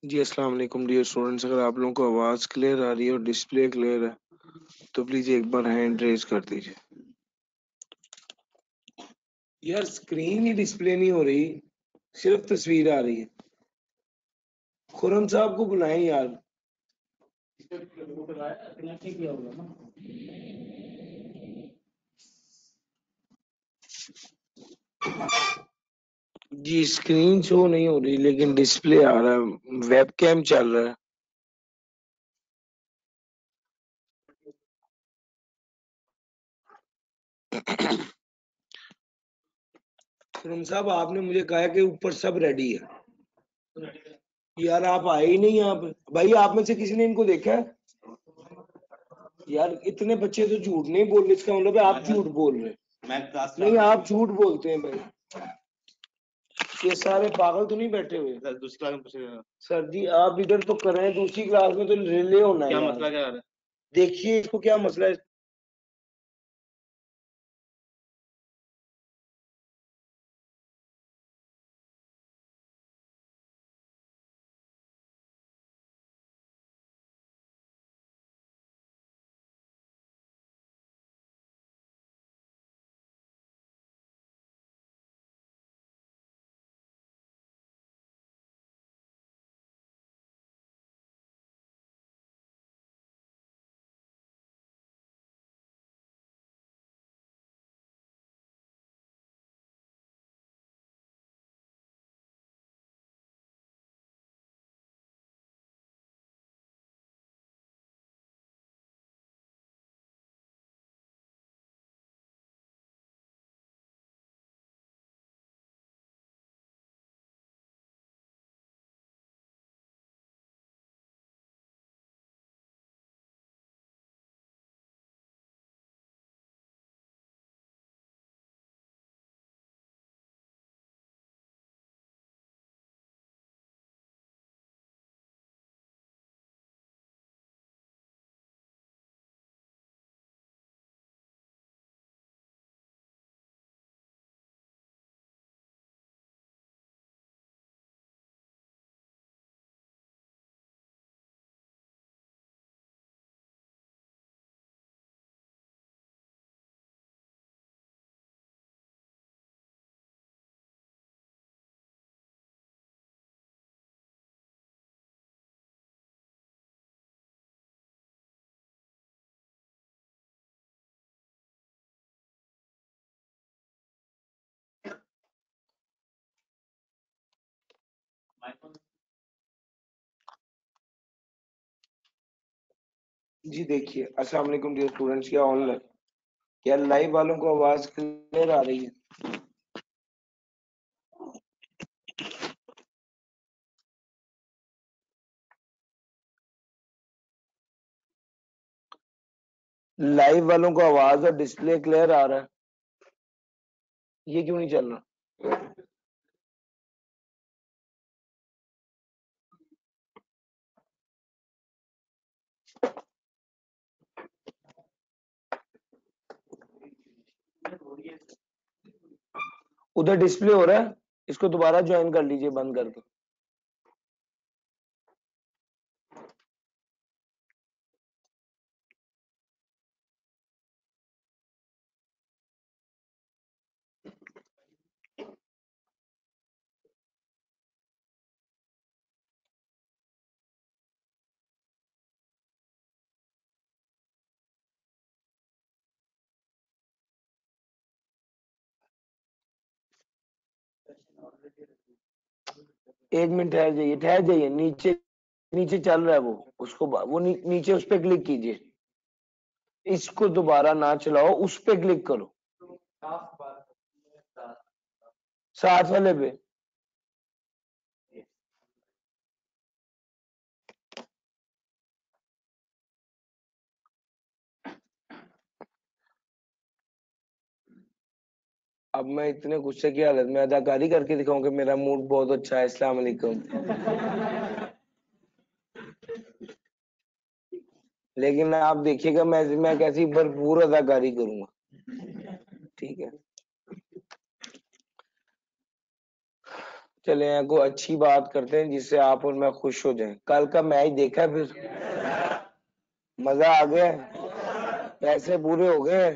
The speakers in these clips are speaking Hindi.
जी अस्सलाम वालेकुम डियर स्टूडेंट्स, अगर आप लोगों को आवाज़ क्लियर आ रही है और डिस्प्ले क्लियर है तो प्लीज़ एक बार हैंड रेज कर दीजिए। यार स्क्रीन ही डिस्प्ले नहीं हो रही, सिर्फ तस्वीर आ रही है। खुरम साहब को बुलाएं यार। जी स्क्रीन शो नहीं हो रही लेकिन डिस्प्ले आ रहा है, वेब कैम चल रहा है। खुरम साहब आपने मुझे कहा कि ऊपर सब रेडी है। यार आप आए ही नहीं यहाँ पे। भाई आप में से किसी ने इनको देखा है? यार इतने बच्चे तो झूठ नहीं बोल रहे, इसका मतलब है आप झूठ बोल रहे हैं। नहीं आप झूठ बोलते हैं भाई। ये सारे पागल तो नहीं बैठे हुए? दूसरी क्लास में सर जी आप इधर तो कर रहे हैं, दूसरी क्लास में तो रिले होना है। क्या मसला क्या है? देखिए इसको क्या मसला है। जी देखिए अस्सलाम वालेकुम डियर स्टूडेंट्स, क्या ऑनलाइन क्या लाइव वालों को आवाज क्लियर आ रही है? लाइव वालों को आवाज और डिस्प्ले क्लियर आ रहा है, ये क्यों नहीं चल रहा? उधर डिस्प्ले हो रहा है, इसको दोबारा ज्वाइन कर लीजिए बंद करके। एक मिनट ठहर जाइए, नीचे नीचे चल रहा है वो, उसको वो नीचे उस पर क्लिक कीजिए। इसको दोबारा ना चलाओ, उस पे क्लिक करो, साथ वाले पे। अब मैं इतने गुस्से की हालत में अदाकारी करके दिखाऊं कि मेरा मूड बहुत अच्छा है। अस्सलाम वालेकुम। लेकिन आप देखिएगा मैं कैसी भरपूर अदाकारी करूंगा, ठीक है? चले हैं कोई अच्छी बात करते हैं जिससे आप और मैं खुश हो जाएं। कल का मैच देखा फिर? मजा आ गया? पैसे पूरे हो गए?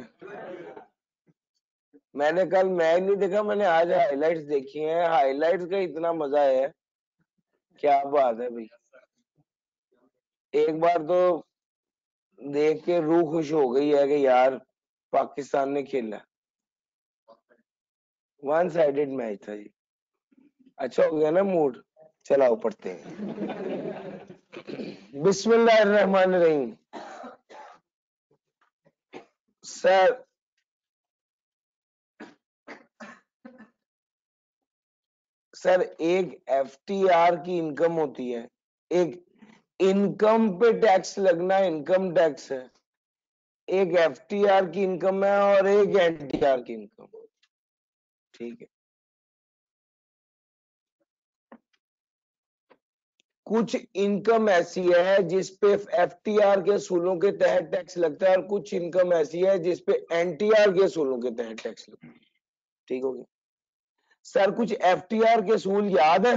मैंने कल मैच नहीं देखा, मैंने आज हाइलाइट्स देखी हैं। हाइलाइट्स का इतना मजा है, क्या बात है भाई। एक बार तो देख के रूह खुश हो गई है कि यार पाकिस्तान ने खेला। वन साइडेड मैच था जी। अच्छा हो गया ना मूड। चलाओ पढ़ते हैं। बिस्मिल्लाहिर्रहमानिर्रहीम। सर, सर एक एफटीआर की इनकम होती है। एक इनकम पे टैक्स लगना इनकम टैक्स है। एक एफटीआर की इनकम है और एक एनटीआर की इनकम। ठीक है। कुछ इनकम ऐसी है जिसपे एफटीआर के असूलों के तहत टैक्स लगता है और कुछ इनकम ऐसी है जिसपे एनटीआर के असूलों के तहत टैक्स लगता है। ठीक हो गया। सर कुछ एफटीआर के असूल याद है?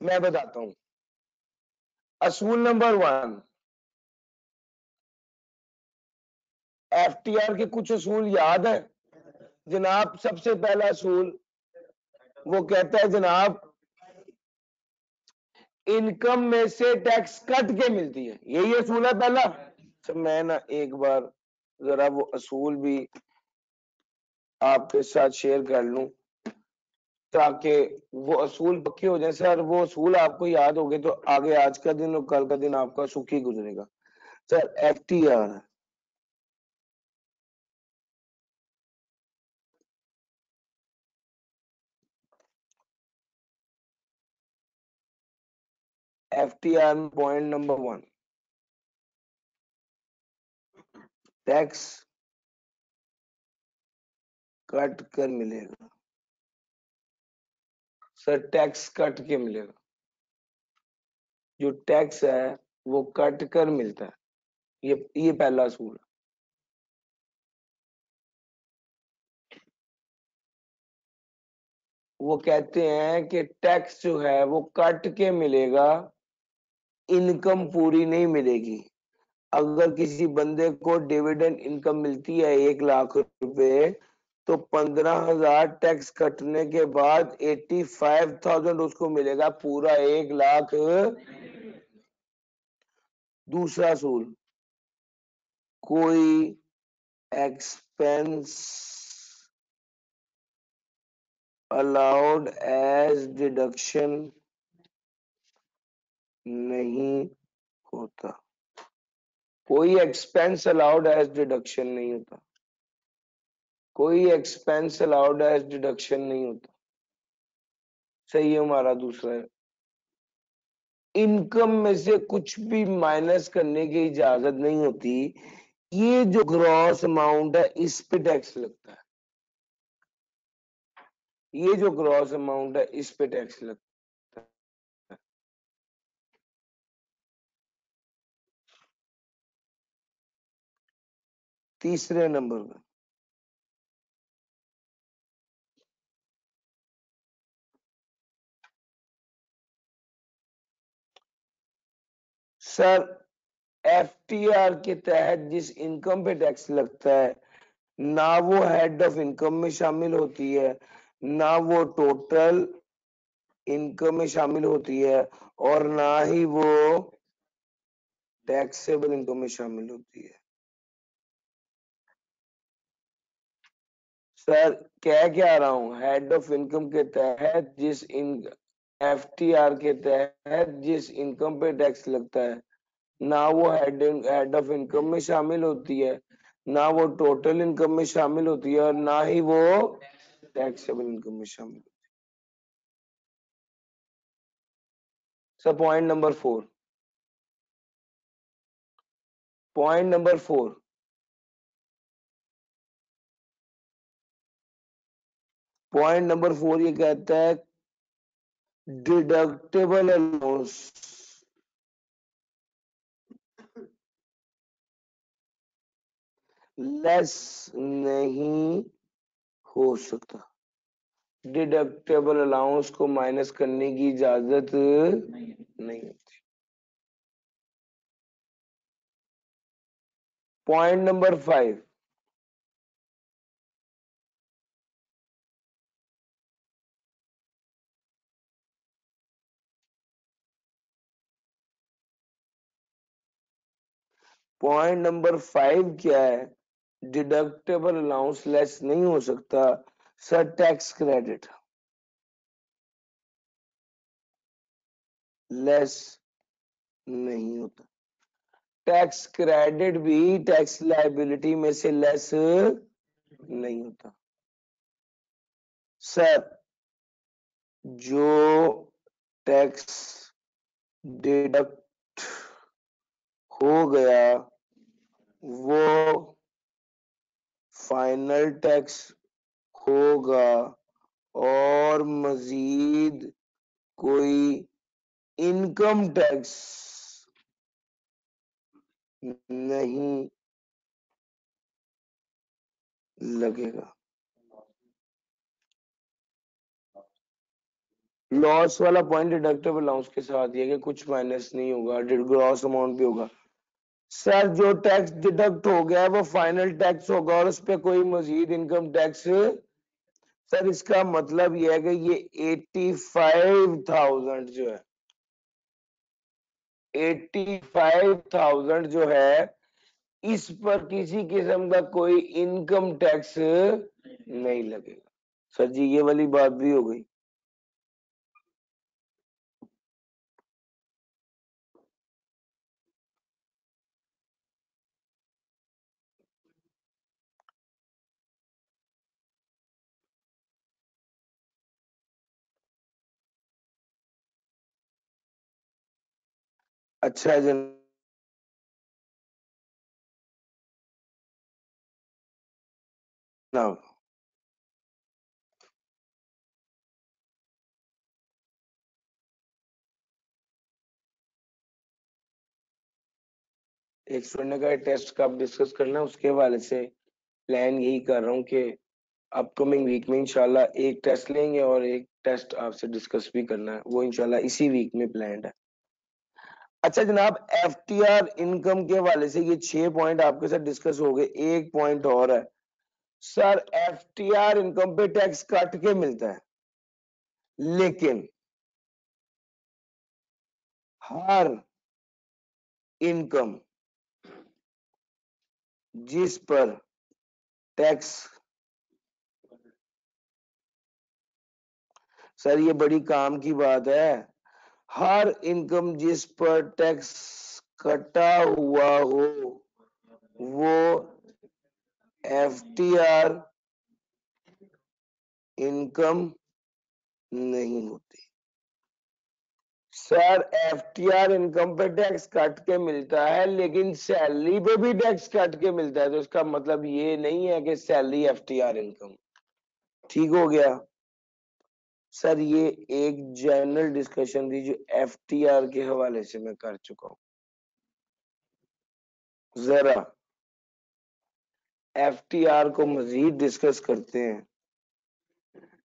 मैं बताता हूं। असूल नंबर 1, एफटीआर के कुछ असूल याद है जनाब? सबसे पहला असूल वो कहता है जनाब, इनकम में से टैक्स कट के मिलती है। यही असूल है पहला। तो मैं ना एक बार जरा वो असूल भी आपके साथ शेयर कर लूं ताकि वो असूल पक्के हो जाए। सर वो असूल आपको याद हो गए तो आगे आज का दिन और कल का दिन आपका सुखी गुजरेगा। सर एफटीआर, एफटीआर में पॉइंट नंबर 1, टैक्स कट कर मिलेगा। सर टैक्स कट के मिलेगा। जो टैक्स है वो कट कर मिलता है। ये पहला असूल है। वो कहते हैं कि टैक्स जो है वो कट के मिलेगा, इनकम पूरी नहीं मिलेगी। अगर किसी बंदे को डिविडेंड इनकम मिलती है 1 लाख रुपए, तो 15,000 टैक्स कटने के बाद 85,000 उसको मिलेगा, पूरा 1 लाख। दूसरा असूल, कोई एक्सपेंस अलाउड एज डिडक्शन नहीं होता। कोई एक्सपेंस अलाउड एज डिडक्शन नहीं होता। कोई एक्सपेंस अलाउड एज डिडक्शन नहीं होता। सही है हमारा दूसरा है। इनकम में से कुछ भी माइनस करने की इजाजत नहीं होती। ये जो ग्रॉस अमाउंट है इस पे टैक्स लगता है। ये जो ग्रॉस अमाउंट है इस पे टैक्स लगता है। तीसरे नंबर पे सर, एफटीआर के तहत जिस इनकम पे टैक्स लगता है ना वो हेड ऑफ इनकम में शामिल होती है, ना वो टोटल इनकम में शामिल होती है, और ना ही वो टैक्सेबल इनकम में शामिल होती है। सर कह क्या रहा हूं, हेड ऑफ इनकम के तहत जिस इन एफटीआर के तहत जिस इनकम पे टैक्स लगता है ना वो हेड ऑफ इनकम में शामिल होती है, ना वो टोटल इनकम में शामिल होती है, और ना ही वो टैक्सेबल इनकम में शामिल होती है। Sir point number 4, point number 4, point number 4 ये कहता है डिडक्टेबल अलाउंस लेस नहीं हो सकता। डिडक्टेबल अलाउंस को माइनस करने की इजाजत नहीं होती। पॉइंट नंबर 5, पॉइंट नंबर 5 क्या है? डिडक्टेबल अलाउंस लेस नहीं हो सकता सर, टैक्स क्रेडिट लेस नहीं होता। टैक्स क्रेडिट भी टैक्स लायबिलिटी में से लेस नहीं होता सर। जो टैक्स डिडक्ट हो गया वो फाइनल टैक्स होगा और मजीद कोई इनकम टैक्स नहीं लगेगा। लॉस वाला पॉइंट डिडक्टेबल अलाउंस के साथ ये कि कुछ माइनस नहीं होगा, ग्रॉस अमाउंट भी होगा। सर जो टैक्स डिडक्ट हो गया है वो फाइनल टैक्स होगा और उस पर कोई मजीद इनकम टैक्स। सर इसका मतलब ये है कि ये 85,000 जो है, 85,000 जो है, इस पर किसी किस्म का कोई इनकम टैक्स नहीं लगेगा। सर जी ये वाली बात भी हो गई। अच्छा जनाब, एक स्टूडेंट ने कहा टेस्ट कब डिस्कस करना है, उसके हवाले से प्लान यही कर रहा हूँ कि अपकमिंग वीक में इंशाल्लाह एक टेस्ट लेंगे और एक टेस्ट आपसे डिस्कस भी करना है, वो इंशाल्लाह इसी वीक में प्लान है। अच्छा जनाब, एफटीआर इनकम के हवाले से ये 6 पॉइंट आपके साथ डिस्कस हो गए। एक पॉइंट और है सर, एफटीआर इनकम पे टैक्स काट के मिलता है, लेकिन हर इनकम जिस पर टैक्स, सर ये बड़ी काम की बात है, हर इनकम जिस पर टैक्स कटा हुआ हो वो एफटीआर इनकम नहीं होती। सर एफटीआर इनकम पे टैक्स काट के मिलता है, लेकिन सैलरी पे भी टैक्स काट के मिलता है, तो इसका मतलब ये नहीं है कि सैलरी एफटीआर इनकम। ठीक हो गया सर, ये एक जनरल डिस्कशन थी जो एफटीआर के हवाले से मैं कर चुका हूं। जरा एफटीआर को मजीद डिस्कस करते हैं।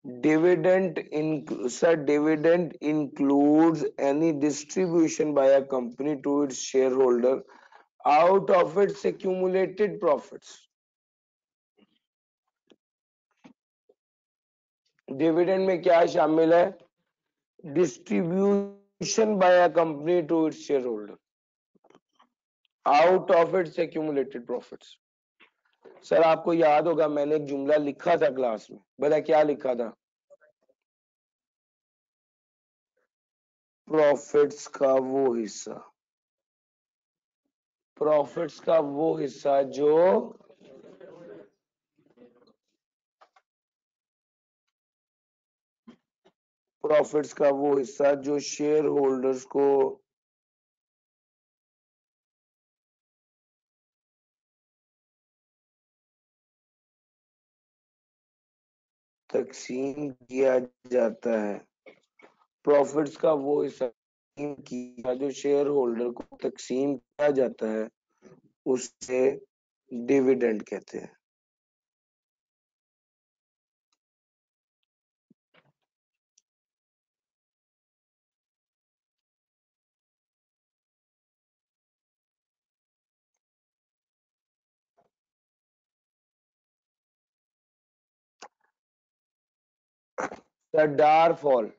Dividend includes any distribution by a company to its shareholder out of its accumulated profits. Dividend में क्या शामिल है? Distribution by a company to its share holder out of its accumulated profits. Sir आपको याद होगा मैंने एक जुमला लिखा था क्लास में, बता क्या लिखा था? प्रॉफिट्स का वो हिस्सा, प्रॉफिट्स का वो हिस्सा जो प्रॉफिट्स का वो हिस्सा जो शेयर होल्डर्स को तकसीम किया जाता है, प्रॉफिट्स का वो हिस्सा किया जो शेयर होल्डर को तकसीम किया जाता है, उसे डिविडेंड कहते हैं। सर डार फॉल,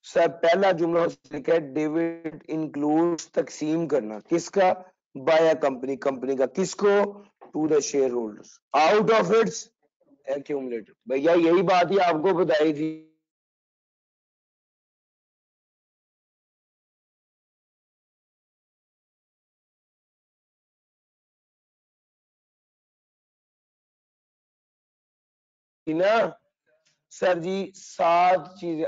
सर पहला जुमला लिखा है डिविडेंड इंक्लूड्स तकसीम करना, किसका? बाय अ कंपनी, कंपनी का, किसको? To the share holders out of its accumulated. भैया यही बात ही आपको बताई थी। ना सर जी 7 चीजें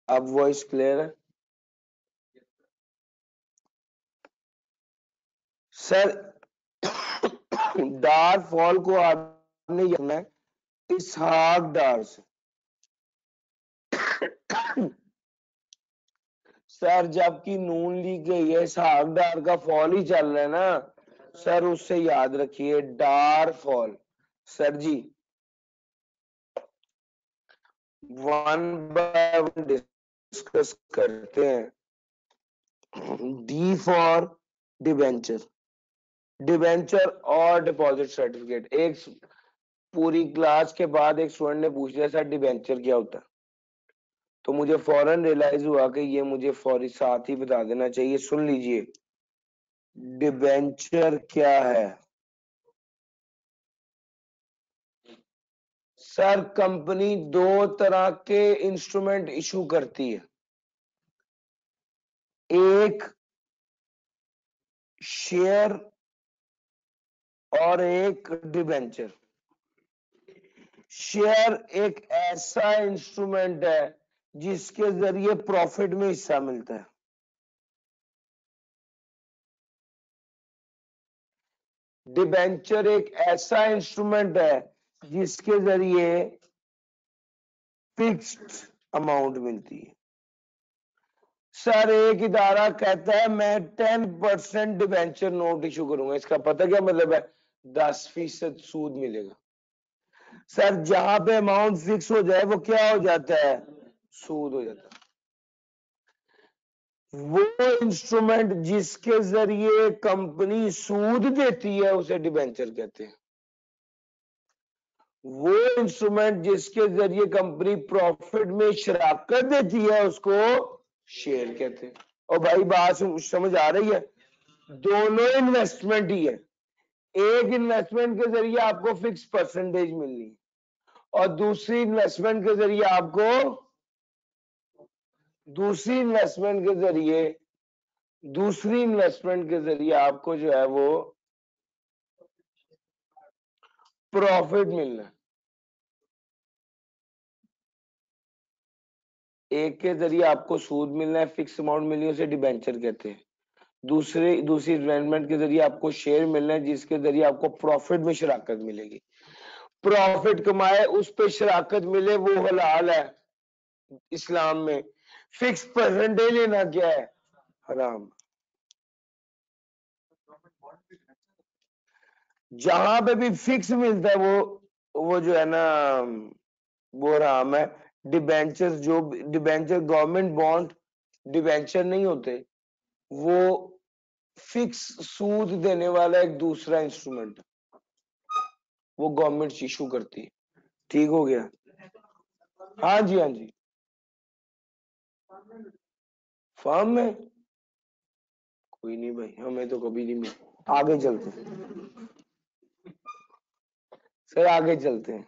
अब वॉइस क्लियर है सर? डार फॉल को आपने लिखना है इसहाक डार से। सर जबकि नून ली गई है, इसहाक डार का फॉल ही चल रहा है ना सर, उससे याद रखिए डार फॉल। सर जी वन बाय वन डिस्कस करते हैं। डी फॉर डिबेंचर, डिबेंचर और डिपॉजिट सर्टिफिकेट। एक पूरी क्लास के बाद एक स्टूडेंट ने पूछ लिया सर डिबेंचर क्या होता है, तो मुझे फौरन रियलाइज हुआ कि ये मुझे फौरी साथ ही बता देना चाहिए। सुन लीजिए डिबेंचर क्या है। सर कंपनी दो तरह के इंस्ट्रूमेंट इशू करती है, एक शेयर और एक डिबेंचर। शेयर एक ऐसा इंस्ट्रूमेंट है जिसके जरिए प्रॉफिट में हिस्सा मिलता है। डिबेंचर एक ऐसा इंस्ट्रूमेंट है जिसके जरिए फिक्स्ड अमाउंट मिलती है। सर एक इदारा कहता है मैं 10% डिबेंचर नोट इशू करूंगा, इसका पता क्या मतलब है? 10% सूद मिलेगा। सर जहां पे अमाउंट फिक्स हो जाए वो क्या हो जाता है? सूद हो जाता है। वो इंस्ट्रूमेंट जिसके जरिए कंपनी सूद देती है उसे डिबेंचर कहते हैं। वो इंस्ट्रूमेंट जिसके जरिए कंपनी प्रॉफिट में शराकत देती है उसको शेयर कहते हैं। और भाई बात समझ आ रही है? दोनों इन्वेस्टमेंट ही है। एक इन्वेस्टमेंट के जरिए आपको फिक्स परसेंटेज मिलनी है और दूसरी इन्वेस्टमेंट के जरिए आपको दूसरी इन्वेस्टमेंट के जरिए आपको जो है वो प्रॉफिट मिलना है। एक के जरिए आपको सूद मिलना है, फिक्स अमाउंट मिलनी है, उसे डिबेंचर कहते हैं। दूसरी इन्वेस्टमेंट के जरिए आपको शेयर मिलना है जिसके जरिए आपको प्रॉफिट में शराकत मिलेगी। प्रॉफिट कमाए उस पे शराकत मिले वो हलाल है इस्लाम में, फिक्स परसेंटेज लेना क्या है, हराम। जहां पे भी फिक्स मिलता है वो जो है ना, वो हराम है। डिबेंचर, जो डिबेंचर गवर्नमेंट बॉन्ड डिबेंचर नहीं होते, वो फिक्स सूद देने वाला एक दूसरा इंस्ट्रूमेंट, वो गवर्नमेंट इशू करती है। ठीक हो गया। हाँ जी, हाँ जी। फर्म में कोई नहीं भाई, हमें तो कभी नहीं मिला। आगे चलते हैं सर, आगे चलते हैं।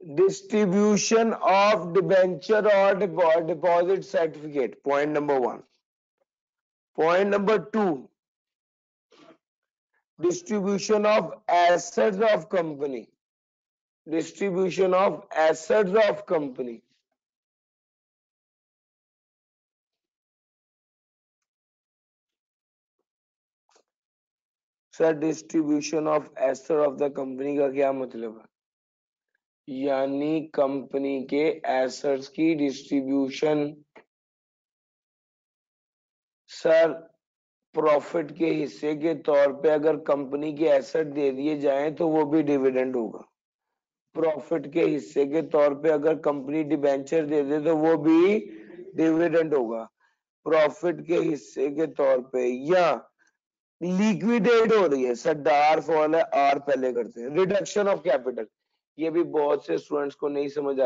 डिस्ट्रीब्यूशन ऑफ डिबेंचर और deposit certificate, point number 1। Point number 2, distribution of assets of company, distribution of assets of company। Sir distribution of asset of the company का क्या मतलब है? यानी कंपनी के एसेट्स की डिस्ट्रीब्यूशन। सर प्रॉफिट के हिस्से के तौर पे अगर कंपनी के एसेट दे दिए जाएं तो वो भी डिविडेंड होगा। प्रॉफिट के हिस्से के तौर पे अगर कंपनी डिबेंचर दे दे तो वो भी डिविडेंड होगा। प्रॉफिट के हिस्से के तौर पे, या लिक्विडेट हो रही है सर, डार फॉल है, आर पहले करते हैं। रिडक्शन ऑफ कैपिटल, ये भी बहुत से स्टूडेंट्स को नहीं समझ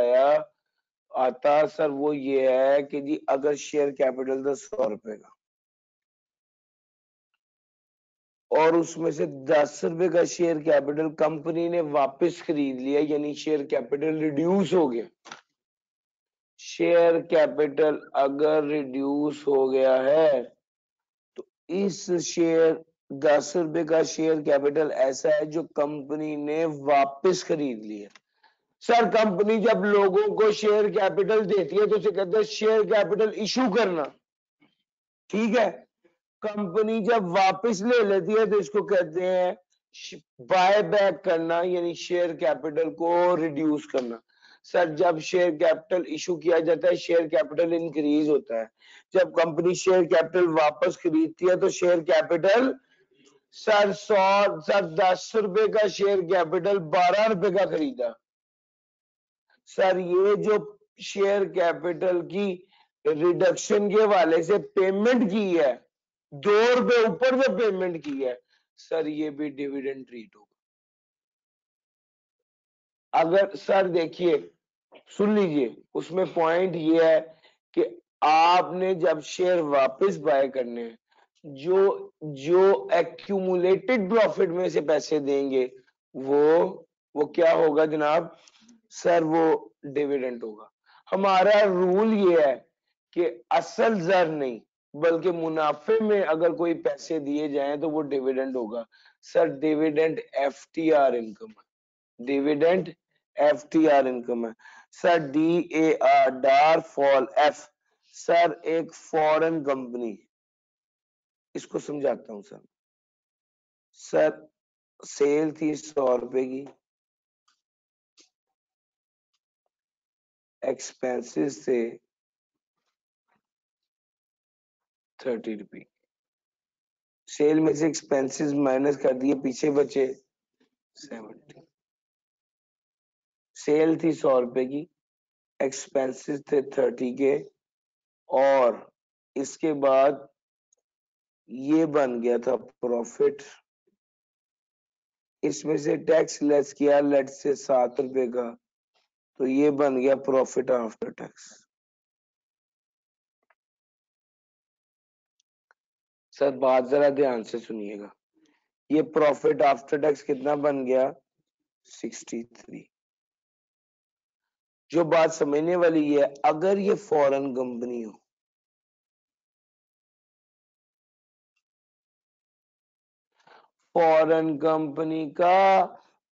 आता सर। वो ये है कि जी अगर शेयर कैपिटल था 100 रुपए का और उसमें से 10 रुपए का शेयर कैपिटल कंपनी ने वापस खरीद लिया, यानी शेयर कैपिटल रिड्यूस हो गया। शेयर कैपिटल अगर रिड्यूस हो गया है तो इस शेयर 10 रुपए का शेयर कैपिटल ऐसा है जो कंपनी ने वापस खरीद लिया। सर कंपनी जब लोगों को शेयर कैपिटल देती है तो उसे कहते हैं शेयर कैपिटल इशू करना, ठीक है। कंपनी जब वापस ले लेती है तो इसको कहते हैं बाय बैक करना, यानी शेयर कैपिटल को रिड्यूस करना। सर जब शेयर कैपिटल इशू किया जाता है शेयर कैपिटल इंक्रीज होता है। जब कंपनी शेयर कैपिटल वापस खरीदती है तो शेयर कैपिटल, सर 10 रुपए का शेयर कैपिटल 12 रुपए का खरीदा। सर ये जो शेयर कैपिटल की रिडक्शन के वाले से पेमेंट की है, 2 रुपए ऊपर जो पेमेंट की है, सर ये भी डिविडेंड ट्रीट होगा। अगर सर देखिए, सुन लीजिए, उसमें पॉइंट ये है कि आपने जब शेयर वापस बाय करने हैं, जो जो एक्यूमुलेटेड प्रॉफिट में से पैसे देंगे वो क्या होगा जनाब? सर वो डिविडेंड होगा। हमारा रूल ये है कि असल जर नहीं बल्कि मुनाफे में अगर कोई पैसे दिए जाएं तो वो डिविडेंड होगा। सर डिविडेंड एफटीआर इनकम है, डिविडेंड एफटीआर इनकम है। सर DAR, डार फॉल एफ, सर एक फॉरेन कंपनी, इसको समझाता हूं सर। सर सेल थी 100 रुपए की, एक्सपेंसेस थे 30 रुपए। सेल में से एक्सपेंसेस माइनस कर दिए, पीछे बचे 70। सेल थी 100 रुपए की, एक्सपेंसेस थे 30 के, और इसके बाद ये बन गया था प्रॉफिट। इसमें से टैक्स लेस किया, लेट से 7 रुपए का, तो ये बन गया प्रॉफिट आफ्टर टैक्स। सर बात जरा ध्यान से सुनिएगा, ये प्रॉफिट आफ्टर टैक्स कितना बन गया? 63। जो बात समझने वाली है, अगर ये फॉरेन कंपनी हो, फॉरेन कंपनी का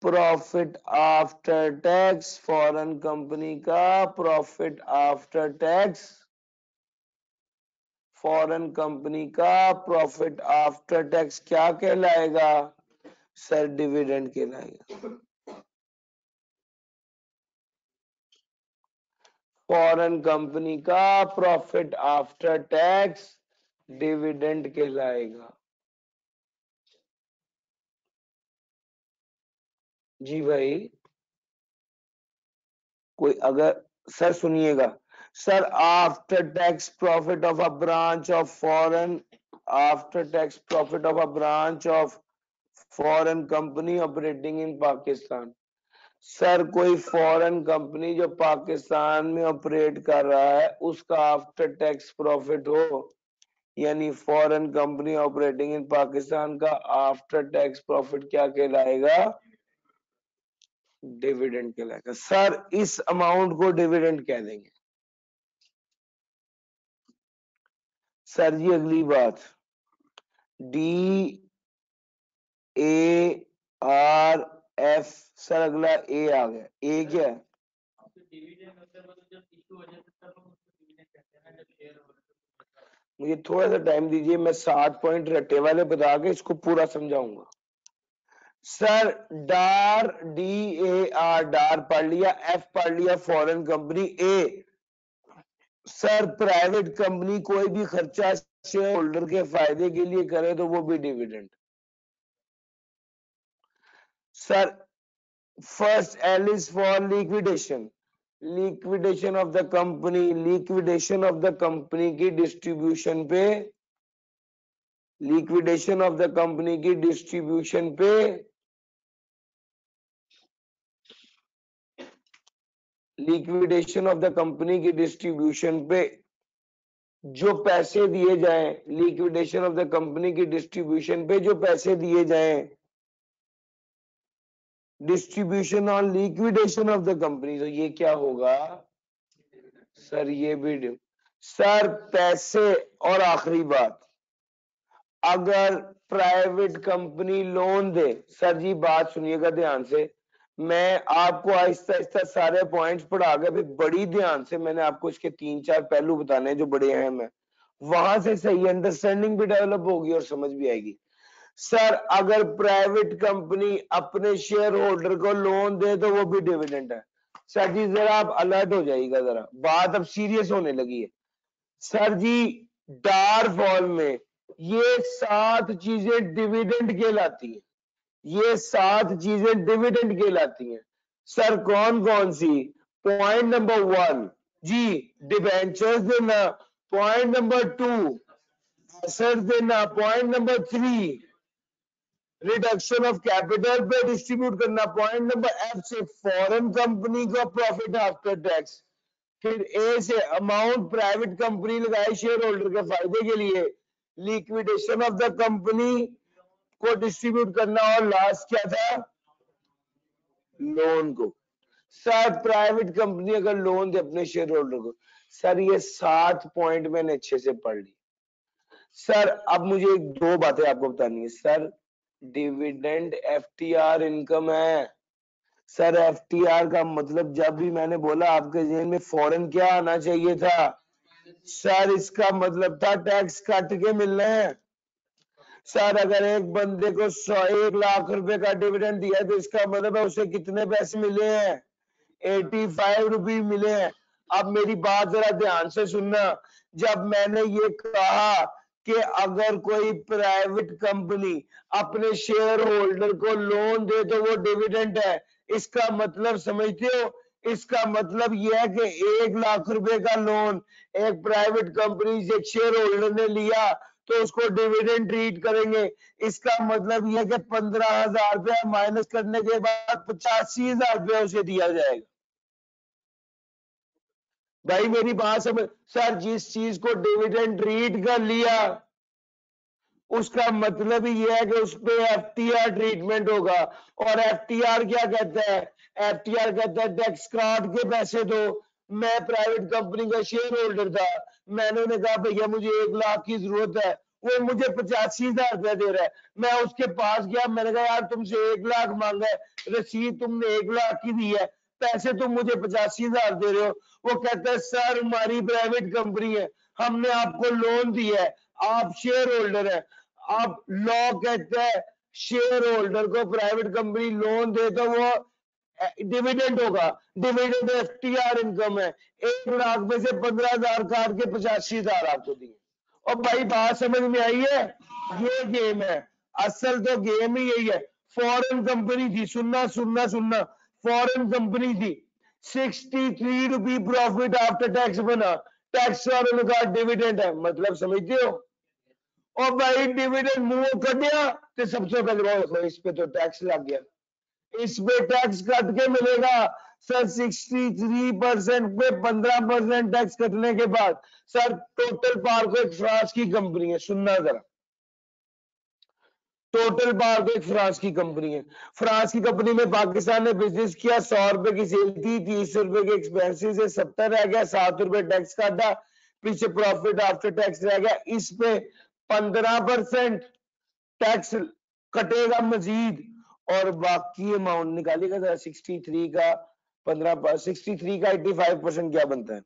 profit after tax, foreign company का profit after tax, foreign company का प्रॉफिट आफ्टर टैक्स क्या कहलाएगा? सर डिविडेंड कहलाएगा। फॉरेन कंपनी का प्रॉफिट आफ्टर टैक्स डिविडेंड कहलाएगा। जी भाई, कोई अगर सर सुनिएगा, sir after tax profit of a branch of foreign, after tax profit of a branch of foreign company operating in Pakistan. Sir कोई फॉरेन कंपनी जो पाकिस्तान में ऑपरेट कर रहा है उसका आफ्टर टैक्स प्रॉफिट हो, यानी foreign company operating in Pakistan का आफ्टर टैक्स प्रॉफिट क्या कहलाएगा? डिविडेंड कहलाएगा। सर इस अमाउंट को डिविडेंड कह देंगे। सर जी अगली बात, D A R F, sir अगला ए आ गया। ए क्या है? मुझे थोड़ा सा टाइम दीजिए, मैं 7 पॉइंट रट्टे वाले बता के इसको पूरा समझाऊंगा। सर डार, डी ए आर, डार पढ़ लिया, एफ पढ़ लिया फॉरेन कंपनी, ए सर प्राइवेट कंपनी कोई भी खर्चा शेयर होल्डर के फायदे के लिए करे तो वो भी dividend. Sir first L is for liquidation, liquidation of the company, liquidation of the company की डिस्ट्रीब्यूशन पे, लिक्विडेशन ऑफ द कंपनी की डिस्ट्रीब्यूशन पे, लिक्विडेशन ऑफ द कंपनी की डिस्ट्रीब्यूशन पे जो पैसे दिए जाएं, लिक्विडेशन ऑफ द कंपनी की डिस्ट्रीब्यूशन पे जो पैसे दिए जाएं, distribution on liquidation of the company, तो ये क्या होगा? सर ये भी सर पैसे। और आखिरी बात, अगर प्राइवेट कंपनी लोन दे, सर जी बात सुनिएगा ध्यान से, मैं आपको आहिस्ता आहिस्ता सारे पॉइंट्स पढ़ा के फिर बड़ी ध्यान से मैंने आपको इसके 3-4 पहलू बताने हैं जो बड़े अहम है, वहां से सही अंडरस्टैंडिंग भी डेवलप होगी और समझ भी आएगी। सर अगर प्राइवेट कंपनी अपने शेयर होल्डर को लोन दे तो वो भी डिविडेंड है। सर जी जरा आप अलर्ट हो जाइएगा, जरा बात अब सीरियस होने लगी है। सर जी डार फॉल में ये 7 चीजें डिविडेंड कहलाती है, ये 7 चीजें डिविडेंड कहलाती हैं। सर कौन कौन सी? पॉइंट नंबर 1 जी डिबेंचर्स देना, पॉइंट नंबर 2 एसेट्स देना, point number 3 reduction of capital पे डिस्ट्रीब्यूट करना, पॉइंट नंबर एफ से फॉरेन कंपनी का प्रॉफिट आफ्टर टैक्स, फिर ए से अमाउंट प्राइवेट कंपनी लगाए शेयर होल्डर के फायदे के लिए, लिक्विडेशन ऑफ द कंपनी को डिस्ट्रीब्यूट करना, और लास्ट क्या था? लोन को। सर प्राइवेट कंपनी अगर लोन दे अपने शेयर होल्डर को, सर ये 7 पॉइंट मैंने अच्छे से पढ़ ली। सर अब मुझे 2 बातें आपको बतानी है। सर डिविडेंड एफटीआर इनकम है। सर एफटीआर का मतलब जब भी मैंने बोला आपके जेहन में फौरन क्या आना चाहिए था? सर इसका मतलब था टैक्स काट के मिलना है। सर अगर एक बंदे को 1 लाख रुपए का डिविडेंड दिया तो इसका मतलब है उसे कितने पैसे मिले हैं? 85 रुपये मिले हैं। अब मेरी बात जरा ध्यान से सुनना, जब मैंने ये कहा कि अगर कोई प्राइवेट कंपनी अपने शेयर होल्डर को लोन दे तो वो डिविडेंड है, इसका मतलब समझते हो? इसका मतलब यह है कि 1 लाख रुपए का लोन एक प्राइवेट कंपनी से शेयर होल्डर ने लिया तो उसको डिविडेंड ट्रीट करेंगे। इसका मतलब यह है कि 15,000 रुपया माइनस करने के बाद 85,000 रुपया उसे दिया जाएगा। भाई मेरी बात समझ। सर जिस चीज को डिविडेंड ट्रीट कर लिया उसका मतलब ही यह है कि उस पे एफटीआर ट्रीटमेंट होगा। और एफटीआर क्या कहता है? एफटीआर कहता है टैक्स काट के पैसे दो। मैं प्राइवेट कंपनी का शेयर होल्डर था, मैंने उन्हें कहा भैया मुझे 1 लाख की जरूरत है, वो मुझे 85,000 रुपया दे रहा है। मैं उसके पास गया, मैंने कहा यार तुमसे 1 लाख मांगा है, रसीद तुमने 1 लाख की दी है, पैसे तुम मुझे 85,000 दे रहे हो। वो कहता है सर हमारी प्राइवेट कंपनी है, हमने आपको लोन दिया है, आप शेयर होल्डर है। अब लॉ कहता है शेयर होल्डर को प्राइवेट कंपनी लोन दे तो वो डिविडेंड होगा, डिविडेंड एफटीआर इनकम है, 1 लाख में से 15,000 काट के 85,000 आपको दिए। और भाई बात समझ में आई है, ये गेम है, असल तो गेम ही यही है। फॉरेन कंपनी थी, सुनना सुनना सुनना, फॉरेन कंपनी थी, 63 रुपी प्रॉफिट आफ्टर टैक्स बना, टैक्स और उनका डिविडेंड है, मतलब समझते हो। और भाई डिविडेंड मुंह कर दिया तो सबसे पहले इस पे तो टैक्स लग गया, इस पे टैक्स कट के मिलेगा सर 63% पे 15% टैक्स कटने के बाद सर टोटल पावर को एक फ्रांस की कंपनी है, सुनना जरा, टोटल पावर को एक फ्रांस की कंपनी है, फ्रांस की कंपनी में पाकिस्तान ने बिजनेस किया, 100 रुपए की सेल थी, 30 रुपए के एक्सपेंसिस है, 70 रह गया, 7 रुपए टैक्स काटा, पीछे प्रॉफिट आफ्टर टैक्स रह गया, इस पे 15% टैक्स कटेगा मजीद, और बाकी अमाउंट निकालिएगा 63 का 15, 63 का 85% क्या बनता है?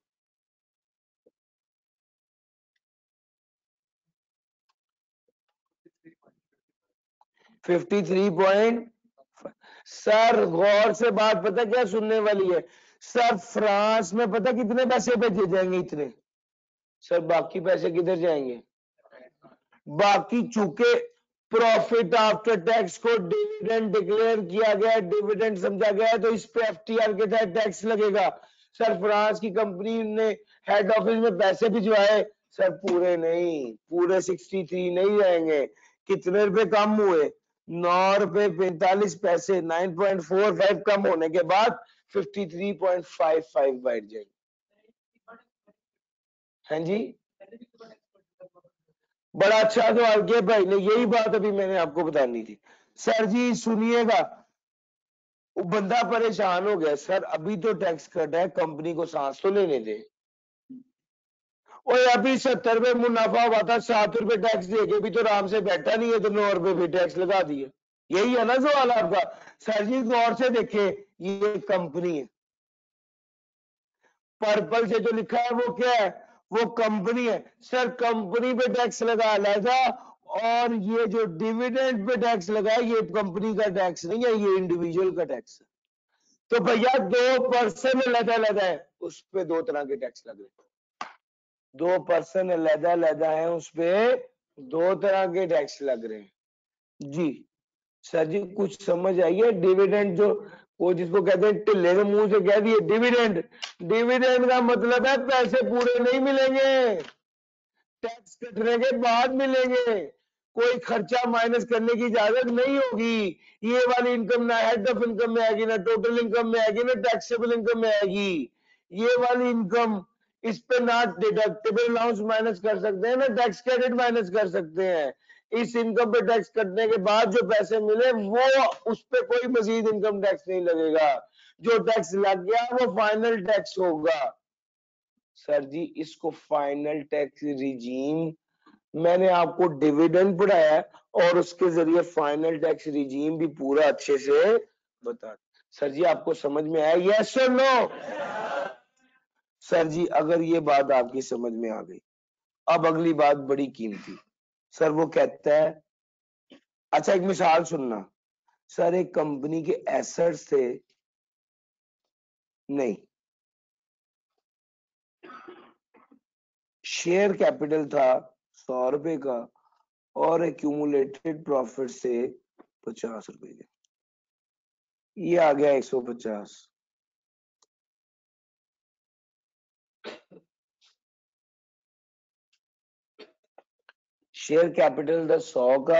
सर गौर से बात पता क्या सुनने वाली है सर, फ्रांस में पता कितने पैसे भेजे जाएंगे? इतने। सर बाकी पैसे किधर जाएंगे? बाकी चूंकि प्रॉफिट आफ्टर टैक्स को डिविडेंड डिक्लेयर किया गया, डिविडेंड समझा गया है, तो इस पे एफटीआर के तहत टैक्स लगेगा। सर फ्रांस की कंपनी ने हेड ऑफिस में पैसे भिजवाए, सर पूरे नहीं, पूरे 63 नहीं जाएंगे, कितने रुपए कम हुए? 9 रुपए 45 पैसे, 9.45 कम होने के बाद 53.55 बैठ जाएंगे। हाँ जी, बड़ा अच्छा सवाल किया भाई ने, यही बात अभी मैंने आपको बतानी थी। सर जी सुनिएगा, वो बंदा परेशान हो गया, सर अभी तो टैक्स कट है, कंपनी को सांस तो लेने दे। और अभी 70 रुपए मुनाफा हुआ था, 7 रुपए टैक्स देके भी तो आराम से बैठा नहीं है, तो 9 रुपए भी टैक्स लगा दिए। यही है ना सवाल आपका? सर जी गौर से देखे, ये कंपनी है, पर्पल से जो लिखा है वो क्या है? वो कंपनी है। सर कंपनी पे टैक्स लगा था, और ये जो डिविडेंड पे टैक्स लगा है, ये कंपनी का टैक्स नहीं है, ये इंडिविजुअल का टैक्स है। तो भैया 2 पर्सन अलग है, उस पे 2 तरह के टैक्स लग रहे हैं, 2 पर्सन अलग है, उस पे 2 तरह के टैक्स लग रहे हैं जी। सर जी कुछ समझ आई है? डिविडेंड जो, वो जिसको कहते हैं टिल्ले के मुंह से कह दिए डिविडेंड, डिविडेंड का मतलब है पैसे पूरे नहीं मिलेंगे, टैक्स कटने के बाद मिलेंगे, कोई खर्चा माइनस करने की इजाजत नहीं होगी। ये वाली इनकम ना हेड ऑफ इनकम में आएगी, ना टोटल इनकम में आएगी, ना टैक्सेबल इनकम में आएगी। ये वाली इनकम, इस पे ना डिडक्टेबल अलाउंस माइनस कर सकते हैं, ना टैक्स क्रेडिट माइनस कर सकते हैं। इस इनकम पे टैक्स कटने के बाद जो पैसे मिले, वो उस पे कोई मजीद इनकम टैक्स नहीं लगेगा, जो टैक्स लग गया वो फाइनल टैक्स होगा। सर जी इसको फाइनल टैक्स रिजीम, मैंने आपको डिविडेंड पढ़ाया है, और उसके जरिए फाइनल टैक्स रिजीम भी पूरा अच्छे से बता। सर जी आपको समझ में आया? यस और नो? सर जी अगर ये बात आपकी समझ में आ गई, अब अगली बात बड़ी कीमती। सर वो कहता है, अच्छा एक मिसाल सुनना, सर एक कंपनी के एसेट्स थे, नहीं, शेयर कैपिटल था 100 रुपए का, और एक्यूमुलेटेड प्रॉफिट से 50 रुपए के, ये आ गया 150। शेयर कैपिटल था 100 का,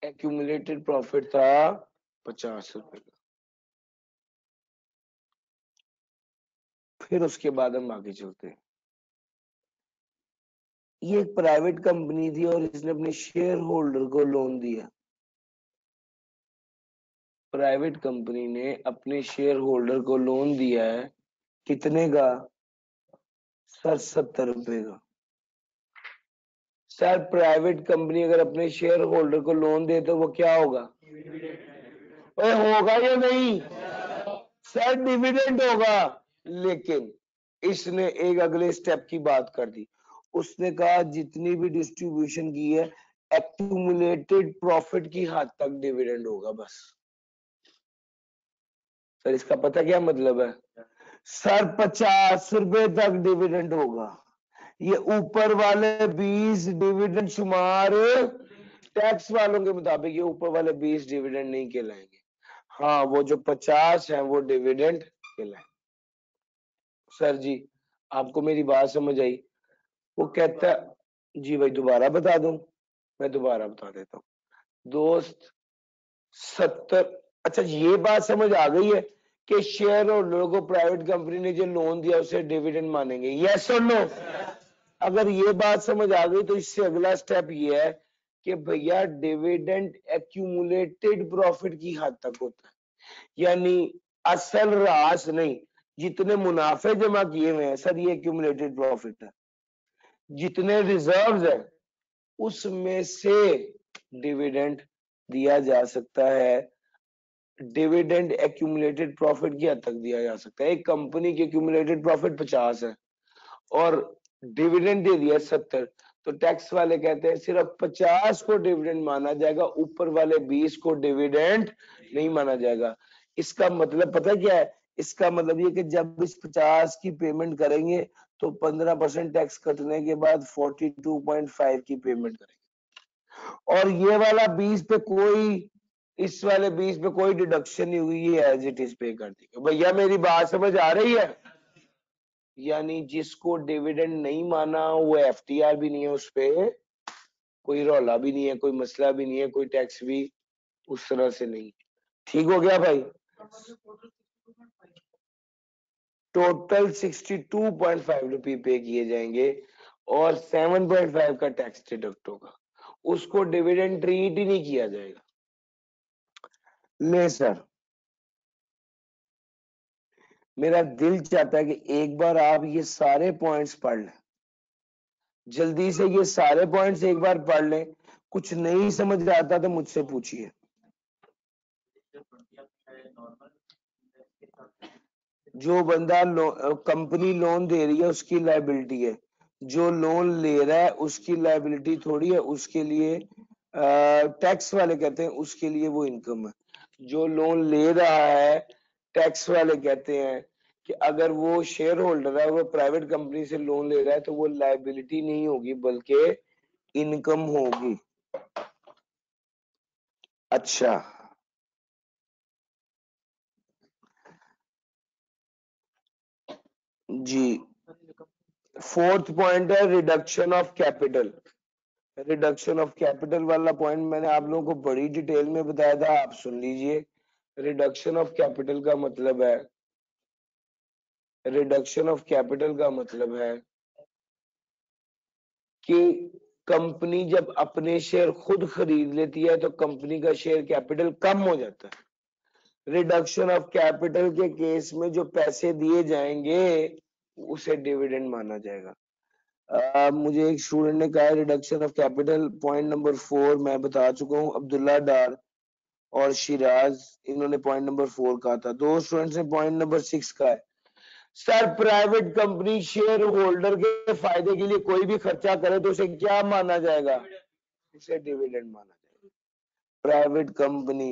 एक्यूमुलेटेड प्रॉफिट था 50 रुपए का। फिर उसके बाद हम आगे चलते हैं। ये एक प्राइवेट कंपनी थी, और इसने अपने शेयर होल्डर को लोन दिया। प्राइवेट कंपनी ने अपने शेयर होल्डर को लोन दिया है, कितने का? सर 70 रुपए का। सर प्राइवेट कंपनी अगर अपने शेयर होल्डर को लोन दे तो वो क्या होगा? ओए होगा या नहीं? सर डिविडेंड होगा। लेकिन इसने एक अगले स्टेप की बात कर दी, उसने कहा जितनी भी डिस्ट्रीब्यूशन की है, एक्यूमुलेटेड प्रॉफिट की हद तक डिविडेंड होगा बस। सर इसका पता क्या मतलब है? सर 50 रुपए तक डिविडेंड होगा, ये ऊपर वाले 20 डिविडेंड शुमार टैक्स वालों के मुताबिक ये ऊपर वाले 20 डिविडेंड नहीं कहलाएंगे। हाँ वो जो 50 है वो डिविडेंड कहलाएंगे। सर जी आपको मेरी बात समझ आई? वो कहता जी भाई दोबारा बता दूं? मैं दोबारा बता देता हूँ दोस्त। 70, अच्छा ये बात समझ आ गई है कि शेयर होल्डर को प्राइवेट कंपनी ने जो लोन दिया उसे डिविडेंड मानेंगे, यस और नो? अगर ये बात समझ आ गई तो इससे अगला स्टेप ये है कि भैया डिविडेंड एक्यूमुलेटेड प्रॉफिट की हद तक होता है, यानी असल रास नहीं, जितने मुनाफे जमा किए हुए हैं सर ये एक्यूमुलेटेड प्रॉफिट है, जितने रिजर्व्स है उसमें से डिविडेंड दिया जा सकता है। डिविडेंड एक्यूमुलेटेड प्रॉफिट की हद तक दिया जा सकता है। एक कंपनी की एक्यूमुलेटेड प्रॉफिट 50 है और डिविडेंड दे दिया 70, तो टैक्स वाले कहते हैं सिर्फ 50 को डिविडेंड माना जाएगा, ऊपर वाले 20 को डिविडेंड नहीं माना जाएगा। इसका मतलब पता क्या है? इसका मतलब ये कि जब इस 50 की पेमेंट करेंगे तो 15% टैक्स कटने के बाद 42.5 की पेमेंट करेंगे, और ये वाला 20 पे कोई, इस वाले 20 पे कोई डिडक्शन नहीं हुई है, एज इट इज पे कर देंगे। भैया मेरी बात समझ आ रही है? यानी जिसको डिविडेंड नहीं माना वो एफटीआर भी नहीं है, उस पे कोई रौला भी नहीं है, कोई मसला भी नहीं है, कोई टैक्स भी उस तरह से नहीं। ठीक हो गया भाई? टोटल 62.5 रुपये पे किए जाएंगे और 7.5 का टैक्स डिडक्ट होगा, उसको डिविडेंड ट्रीट ही नहीं किया जाएगा। ले सर मेरा दिल चाहता है कि एक बार आप ये सारे पॉइंट्स पढ़ लें, जल्दी से ये सारे पॉइंट्स एक बार पढ़ लें, कुछ नहीं समझ आता तो मुझसे पूछिए। जो बंदा कंपनी लोन दे रही है उसकी लायबिलिटी है, जो लोन ले रहा है उसकी लायबिलिटी थोड़ी है, उसके लिए टैक्स वाले कहते हैं उसके लिए वो इनकम है। जो लोन ले रहा है टैक्स वाले कहते हैं कि अगर वो शेयर होल्डर है, वो प्राइवेट कंपनी से लोन ले रहा है तो वो लायबिलिटी नहीं होगी बल्कि इनकम होगी। अच्छा जी, फोर्थ पॉइंट है reduction of capital. Reduction of capital वाला पॉइंट मैंने आप लोगों को बड़ी डिटेल में बताया था, आप सुन लीजिए। रिडक्शन ऑफ कैपिटल का मतलब है, रिडक्शन ऑफ कैपिटल का मतलब है कि कंपनी जब अपने शेयर खुद खरीद लेती है तो कंपनी का शेयर कैपिटल कम हो जाता है। रिडक्शन ऑफ कैपिटल के केस में जो पैसे दिए जाएंगे उसे डिविडेंड माना जाएगा। मुझे एक स्टूडेंट ने कहा reduction of capital point number 4 मैं बता चुका हूँ, अब्दुल्ला डार और शिराज इन्होंने पॉइंट नंबर 4 कहा था। दो स्टूडेंट्स ने पॉइंट नंबर 6 का है। Sir private company share holder के फायदे के लिए कोई भी खर्चा करे तो उसे क्या माना जाएगा? उसे डिविडेंड माना जाएगा। प्राइवेट कंपनी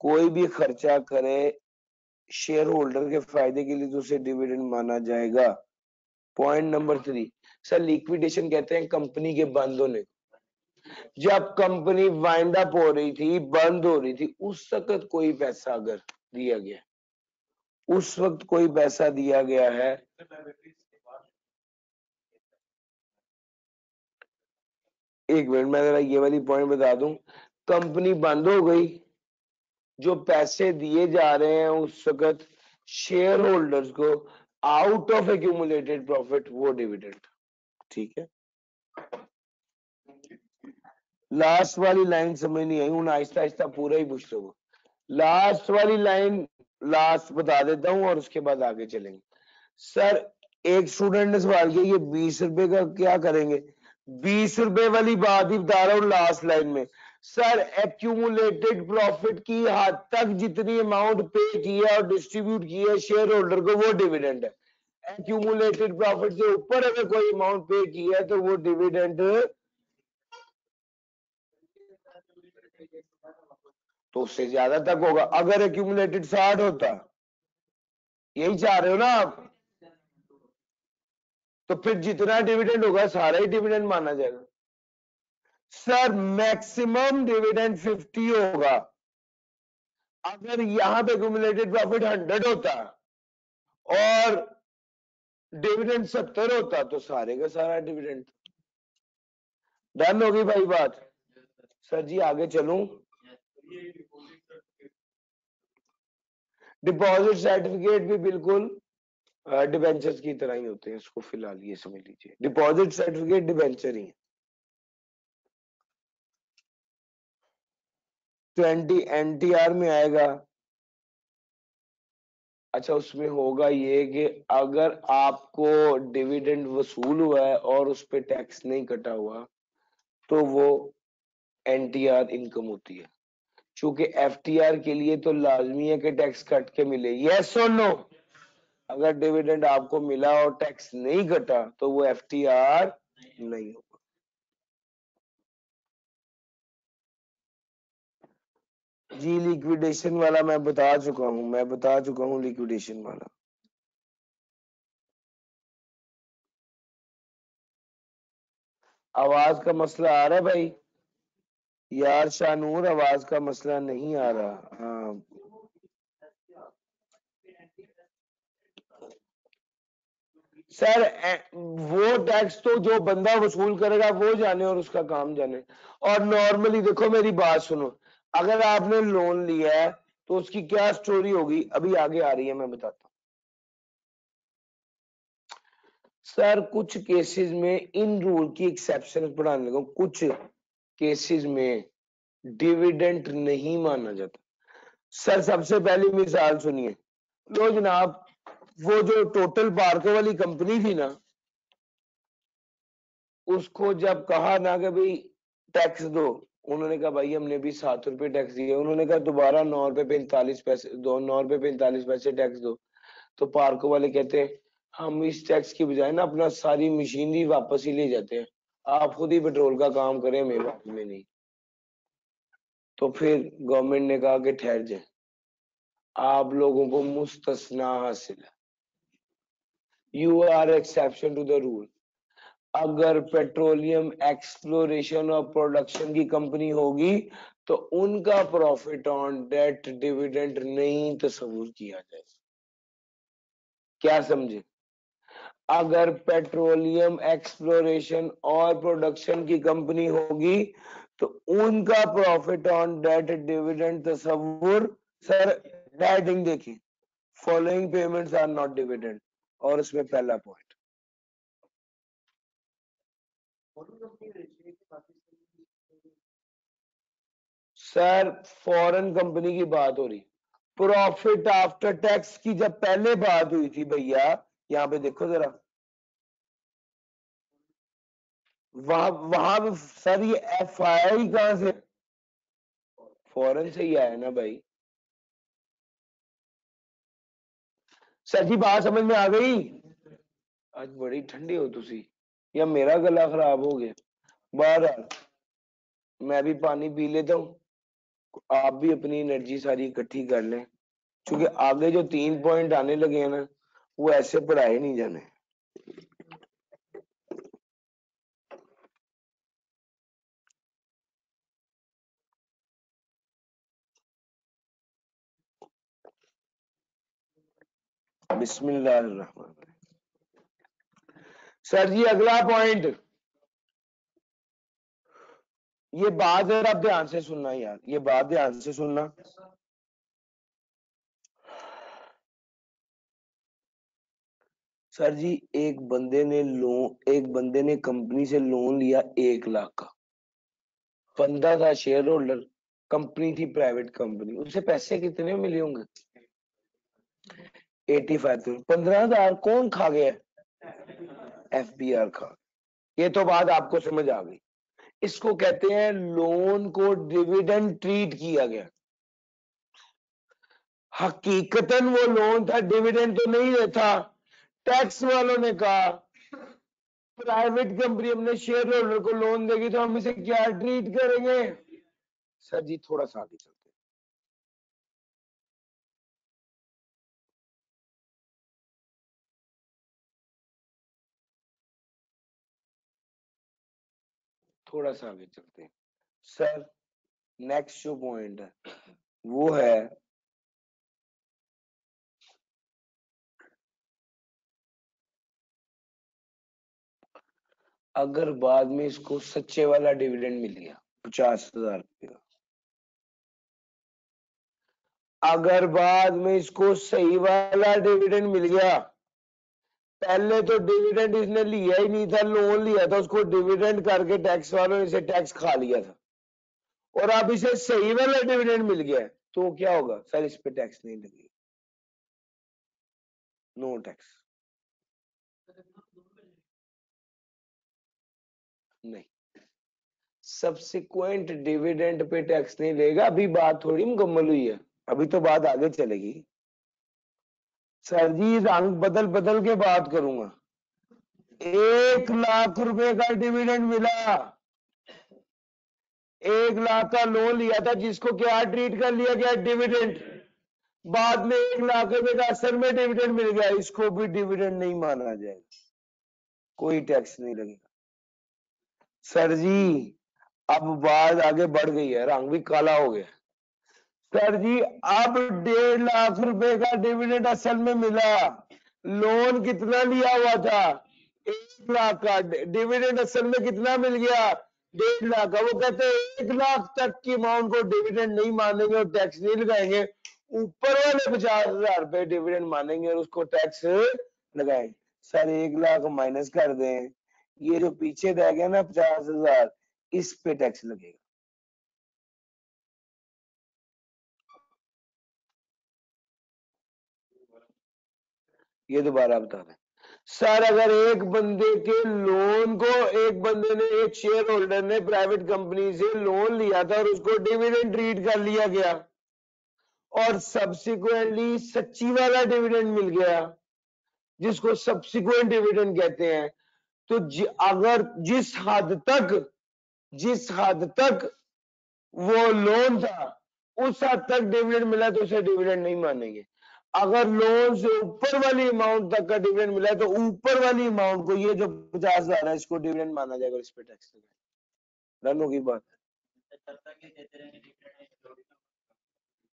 कोई भी खर्चा करे शेयर होल्डर के फायदे के लिए तो उसे डिविडेंड माना जाएगा। पॉइंट नंबर 3, सर लिक्विडेशन कहते हैं कंपनी के बंद होने। जब कंपनी वाइंड अप हो रही थी, बंद हो रही थी, उस वक्त कोई पैसा अगर दिया गया, उस वक्त कोई पैसा दिया गया है, एक मिनट मैं जरा ये वाली पॉइंट बता दूं। कंपनी बंद हो गई, जो पैसे दिए जा रहे हैं उस वक्त शेयर होल्डर्स को आउट ऑफ एक्यूमुलेटेड प्रॉफिट, वो डिविडेंड। ठीक है, लास्ट वाली लाइन समझ नहीं आई, हूं आहिस्ता आहिस्ता पूरा ही पूछ लो। लास्ट वाली लाइन लास्ट बता देता हूं और उसके बाद आगे चलेंगे। सर एक स्टूडेंट ने सवाल किया ये 20 रुपए का क्या करेंगे? 20 रुपए वाली बात ही बता रहा हूँ लास्ट लाइन में। सर एक्यूमुलेटेड प्रॉफिट की हद तक जितनी अमाउंट पे की है और डिस्ट्रीब्यूट की है शेयर होल्डर को वो डिविडेंड है। एक्यूमुलेटेड प्रॉफिट से ऊपर अगर कोई अमाउंट पे की है तो वो डिविडेंड, तो उससे ज्यादा तक होगा। अगर एक्यूमुलेटेड 60 होता यही चाह रहे हो ना आप? तो फिर जितना डिविडेंड होगा सारा ही डिविडेंड माना जाएगा। सर मैक्सिमम डिविडेंड 50 होगा। अगर यहां पे क्यूमुलेटेड प्रॉफिट 100 होता और डिविडेंड 70 होता तो सारे का सारा डिविडेंड। डन होगी भाई बात? सर जी आगे चलूं? डिपॉजिट सर्टिफिकेट भी बिल्कुल डिबेंचर्स की तरह ही होते हैं, इसको फिलहाल ये समझ लीजिए, डिपॉजिट सर्टिफिकेट डिबेंचर ही है। 20 एनटीआर में आएगा। अच्छा उसमें होगा ये कि अगर आपको डिविडेंड वसूल हुआ है और उस पर टैक्स नहीं कटा हुआ तो वो एनटीआर इनकम होती है। चूंकि एफटीआर के लिए तो लाजमी है कि टैक्स कट के मिले, यस और नो? अगर डिविडेंड आपको मिला और टैक्स नहीं कटा तो वो एफटीआर नहीं होगा। जी लिक्विडेशन वाला मैं बता चुका हूं, लिक्विडेशन वाला। आवाज का मसला आ रहा है भाई? यार शानूर आवाज का मसला नहीं आ रहा। हाँ सर वो टैक्स तो जो बंदा वसूल करेगा वो जाने और उसका काम जाने। और नॉर्मली देखो मेरी बात सुनो, अगर आपने लोन लिया है तो उसकी क्या स्टोरी होगी अभी आगे आ रही है, मैं बताता हूँ। सर कुछ केसेस में इन रूल की एक्सेप्शन पढ़ाने लगा, कुछ केसेस में डिविडेंड नहीं माना जाता। सर सबसे पहली मिसाल सुनिए, लो जनाब, वो जो टोटल पार्को वाली कंपनी थी ना, उसको जब कहा ना कि भाई टैक्स दो, उन्होंने कहा भाई हमने भी 7 रुपए टैक्स दिए, उन्होंने कहा दोबारा 9 रुपए 45 पैसे दो, 9 रुपए 45 पैसे टैक्स दो। तो पार्को वाले कहते हैं हम इस टैक्स की बजाय ना अपना सारी मशीनरी वापस ही ले जाते हैं, आप खुद ही पेट्रोल का काम करें, हमें बाद में नहीं। तो फिर गवर्नमेंट ने कहा कि ठहर जाए, आप लोगों को मुस्तस्ना हासिल है, you are exception to the rule. अगर पेट्रोलियम एक्सप्लोरेशन और प्रोडक्शन की कंपनी होगी तो उनका प्रॉफिट ऑन डेट डिविडेंड नहीं तस्वुर किया जाए। क्या समझे? अगर पेट्रोलियम एक्सप्लोरेशन और प्रोडक्शन की कंपनी होगी तो उनका प्रॉफिट ऑन डेट डिविडेंड तस्वुर। सर हेडिंग देखिए, following payments are not dividend, और उसमें पहला पॉइंट सर फॉरेन कंपनी की बात हो रही। प्रॉफिट आफ्टर टैक्स की जब पहले बात हुई थी भैया, यहाँ पे देखो जरा, वहां वहां सर ये एफ आई कहां से? फॉरेन से ही आया ना भाई। सर जी बात समझ में आ गई? आज बड़ी ठंडी हो तुसी, या मेरा गला खराब हो गया? बहरहाल मैं भी पानी पी लेता हूँ, आप भी अपनी एनर्जी सारी इकट्ठी कर लें, क्योंकि आगे जो 3 पॉइंट आने लगे हैं ना, वो ऐसे पढ़ाए नहीं जाने। बिस्मिल्लाहिर्रहमान। सर जी अगला पॉइंट, ये बात जरा ध्यान से सुनना यार, ये बात ध्यान से सुनना। सर जी एक बंदे ने कंपनी से लोन लिया 1 लाख का, बंदा था शेयर होल्डर, कंपनी थी प्राइवेट कंपनी, उसे पैसे कितने मिले होंगे? 85,000। 15,000 कौन खा गया? एफबीआर खा। ये तो बात आपको समझ आ गई। इसको कहते हैं लोन को डिविडेंड ट्रीट किया गया। हकीकतन वो लोन था, डिविडेंड तो नहीं देता। टैक्स वालों ने कहा प्राइवेट कंपनी अपने शेयर होल्डर को लोन देगी तो हम इसे क्या ट्रीट करेंगे? सर जी थोड़ा सा आगे चलते थोड़ा सा आगे चलते हैं सर। नेक्स्ट जो पॉइंट है वो है अगर बाद में इसको सच्चे वाला डिविडेंड मिल गया 50,000 रुपये का, अगर बाद में इसको सही वाला डिविडेंड मिल गया, पहले तो डिविडेंड इसने लिया ही नहीं था, लोन लिया था, उसको डिविडेंड करके टैक्स वालों ने इसे टैक्स खा लिया था, और अब इसे सही वाला डिविडेंड मिल गया, तो क्या होगा सर? इस पे टैक्स नहीं लगेगा, नो टैक्स। नहीं, सब्सिक्वेंट डिविडेंड पे टैक्स नहीं लेगा। अभी बात थोड़ी मुकम्मल हुई है, अभी तो बात आगे चलेगी सर जी। रंग बदल बदल के बात करूंगा। 1 लाख रुपए का डिविडेंड मिला, 1 लाख का लोन लिया था जिसको क्या ट्रीट कर लिया गया? डिविडेंड। बाद में 1 लाख रुपए का असल में डिविडेंड मिल गया, इसको भी डिविडेंड नहीं माना जाएगा, कोई टैक्स नहीं लगेगा सर जी। अब बात आगे बढ़ गई है, रंग भी काला हो गया सर जी। अब 1.5 लाख रुपए का डिविडेंड असल में मिला, लोन कितना लिया हुआ था? 1 लाख का। डिविडेंड असल में कितना मिल गया? 1.5 लाख का। वो कहते हैं 1 लाख तक की अमाउंट को डिविडेंड नहीं मानेंगे और टैक्स नहीं लगाएंगे, ऊपर वाले 50,000 रुपए डिविडेंड मानेंगे और उसको टैक्स लगाएंगे। सर 1 लाख माइनस कर दें, ये जो पीछे रह गया ना 50,000, इस पे टैक्स लगेगा। ये दोबारा बता दें सर, अगर एक बंदे के लोन को, एक बंदे ने, एक शेयर होल्डर ने प्राइवेट कंपनी से लोन लिया था और उसको डिविडेंड ट्रीट कर लिया गया और सब्सिक्वेंटली सच्ची वाला डिविडेंड मिल गया जिसको सब्सिक्वेंट डिविडेंड कहते हैं, तो अगर जिस हद तक वो लोन था उस हद तक डिविडेंड मिला तो उसे डिविडेंड नहीं मानेंगे। अगर लोन से ऊपर वाली अमाउंट तक का डिविडेंड मिला है तो ऊपर वाली अमाउंट को, ये जो 50,000 है, इसको डिविडेंड माना जाएगा, इस पे टैक्स लगेगा। रन होगी बात।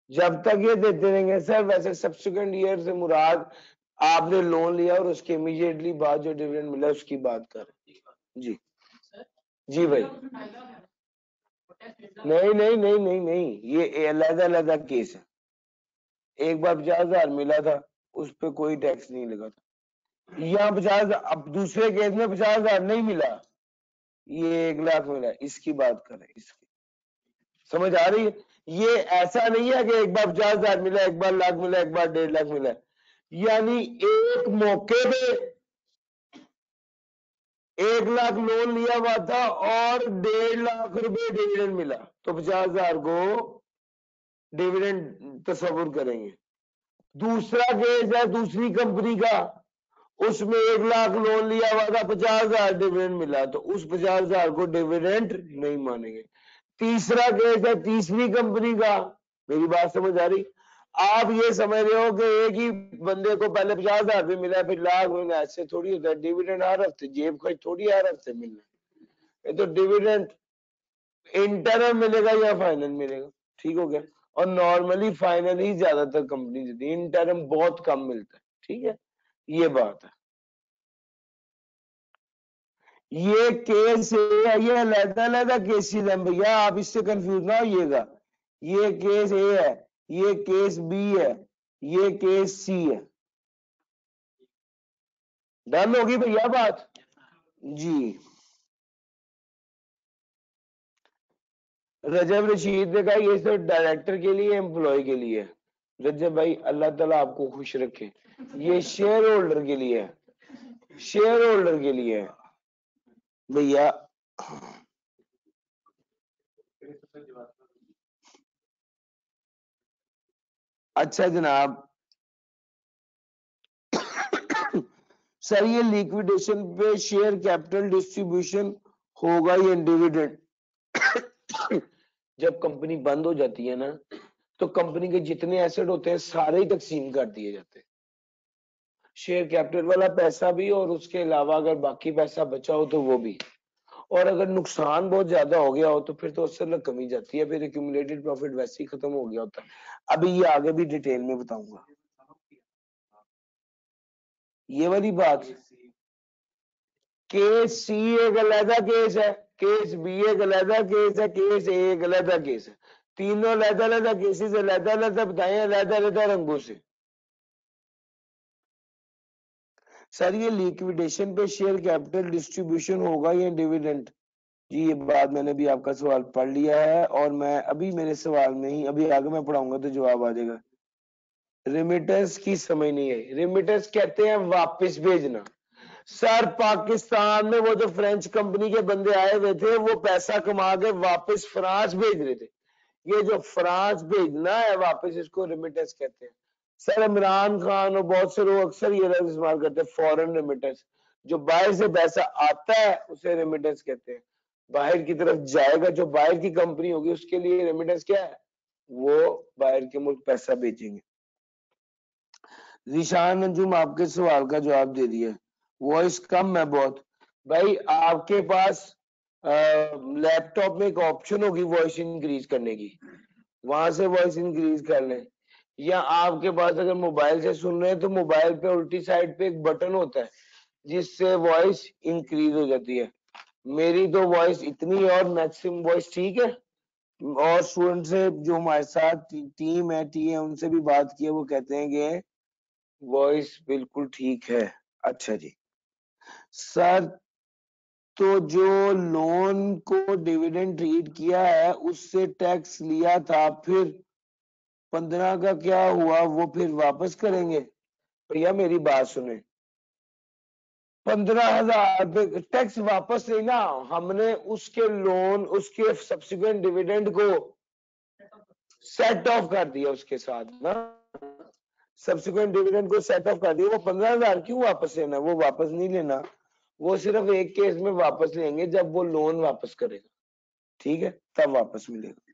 जब तक ये देते रहेंगे सर। वैसे सब्सिक्वेंट ईयर से मुराद आपने लोन लिया और उसके इमीडिएटली बाद जो डिविडेंड मिला उसकी बात कर जी। जी भाई, नहीं नहीं नहीं नहीं नहीं, ये अलग-अलग केस है। एक बार 50,000 मिला था, उस पर कोई टैक्स नहीं लगा था। यहाँ 50, अब दूसरे केस में 50,000 नहीं मिला, ये 1 लाख मिला, इसकी बात करें, इसकी समझ आ रही है? ये ऐसा नहीं है कि एक बार 50,000 मिला, एक बार लाख मिला, एक बार 1.5 लाख मिला, यानी एक मौके पे 1 लाख लोन लिया हुआ था और 1.5 लाख रुपए डिविडेंड मिला, तो 50,000 को डिविडेंड तस्वुर करेंगे। दूसरा केस है दूसरी कंपनी का, उसमें 1 लाख लोन लिया हुआ था, 50,000 डिविडेंड मिला, तो उस 50,000 को डिविडेंड नहीं मानेंगे। तीसरा केस है तीसरी कंपनी का। मेरी बात समझ आ रही? आप ये समझ रहे हो कि एक ही बंदे को पहले 50,000 भी मिला फिर लाख मिला, ऐसे थोड़ी होता है। डिविडेंड हर हफ्ते, जेब खर्च थोड़ी हर हफ्ते मिलना है। ये तो डिविडेंड इंटरम मिलेगा या फाइनल मिलेगा, ठीक हो गया। और नॉर्मली फाइनल ही ज्यादातर कंपनी देती है, इंटरम बहुत कम मिलता है, ठीक है, ये बात है। ये केस है, ये अलग-अलग केसेस हैं भैया, आप इससे कंफ्यूज ना होइएगा। ये केस ए है, ये केस बी है, ये केस सी है। डन होगी भैया बात जी। रजब रशीद ने कहा ये सिर्फ डायरेक्टर के लिए, एम्प्लॉय के लिए है। रजब भाई अल्लाह ताला आपको खुश रखे, ये शेयर होल्डर के लिए है, शेयर होल्डर के लिए है भैया। अच्छा जनाब, सर ये लिक्विडेशन पे शेयर कैपिटल डिस्ट्रीब्यूशन होगा या डिविडेंड? जब कंपनी बंद हो जाती है ना, तो कंपनी के जितने एसेट होते हैं सारे ही तकसीम कर दिए जाते हैं, शेयर कैपिटल वाला पैसा भी और उसके अलावा अगर बाकी पैसा बचा हो तो वो भी। और अगर नुकसान बहुत ज्यादा हो गया हो तो फिर तो असल कमी जाती है, फिर एक्यूमुलेटेड प्रॉफिट वैसे ही खत्म हो गया होता है। अभी ये आगे भी डिटेल में बताऊंगा ये वाली बात। केस सी एक अलहदा केस है, केस बी एक अलहदा केस है, केस ए एक अलहदा केस है। तीनों अलहदा अलहदा केसेस अलहदा अलहदा बताए अलहदा अलहदा रंगों से। सर ये लिक्विडेशन पे शेयर कैपिटल डिस्ट्रीब्यूशन होगा या डिविडेंड? जी ये बात मैंने भी आपका सवाल पढ़ लिया है, और मैं अभी मेरे सवाल में ही अभी आगे मैं पढ़ाऊंगा तो जवाब आ जाएगा। रेमिटेंस की समझ नहीं है। रेमिटेंस कहते हैं वापस भेजना। सर पाकिस्तान में वो जो फ्रेंच कंपनी के बंदे आए हुए थे वो पैसा कमा के वापस फ्रांस भेज रहे थे। ये जो फ्रांस भेजना है वापस, इसको रेमिटेंस कहते हैं। सर इमरान खान और बहुत से लोग अक्सर ये लफ्ज इस्तेमाल करते हैं फॉरेन रेमिटेंस। जो बाहर से पैसा आता है उसे रेमिटेंस कहते हैं। बाहर की तरफ जाएगा, जो बाहर की कंपनी होगी उसके लिए रेमिटेंस क्या है, वो बाहर के मुल्क पैसा भेजेंगे। जीशान अंजुम आपके सवाल का जवाब दे दिया। वॉइस कम है बहुत। भाई आपके पास लैपटॉप में एक ऑप्शन होगी वॉइस इंक्रीज करने की, वहां से वॉइस इंक्रीज कर लें। या आपके पास अगर मोबाइल से सुन रहे हैं तो मोबाइल पे उल्टी साइड पे एक बटन होता है जिससे वॉइस इंक्रीज हो जाती है। मेरी तो वॉइस इतनी है और मैक्सिमम वॉइस ठीक है। और स्टूडेंट से जो हमारे साथ टीम है टी है उनसे भी बात की है, वो कहते हैं कि वॉइस बिल्कुल ठीक है। अच्छा जी सर, तो जो लोन को डिविडेंड ट्रीट किया है उससे टैक्स लिया था, फिर 15 का क्या हुआ, वो फिर वापस करेंगे? भैया मेरी बात सुने, 15,000 टैक्स वापस लेना, हमने उसके लोन उसके सब्सिक्वेंट डिविडेंड को सेट ऑफ कर दिया उसके साथ ना, सब्सिक्वेंट डिविडेंड को सेट ऑफ कर दिया। वो 15,000 क्यों वापस लेना, वो वापस नहीं लेना। वो सिर्फ एक केस में वापस लेंगे जब वो लोन वापस करेगा, ठीक है, तब वापस मिलेगा।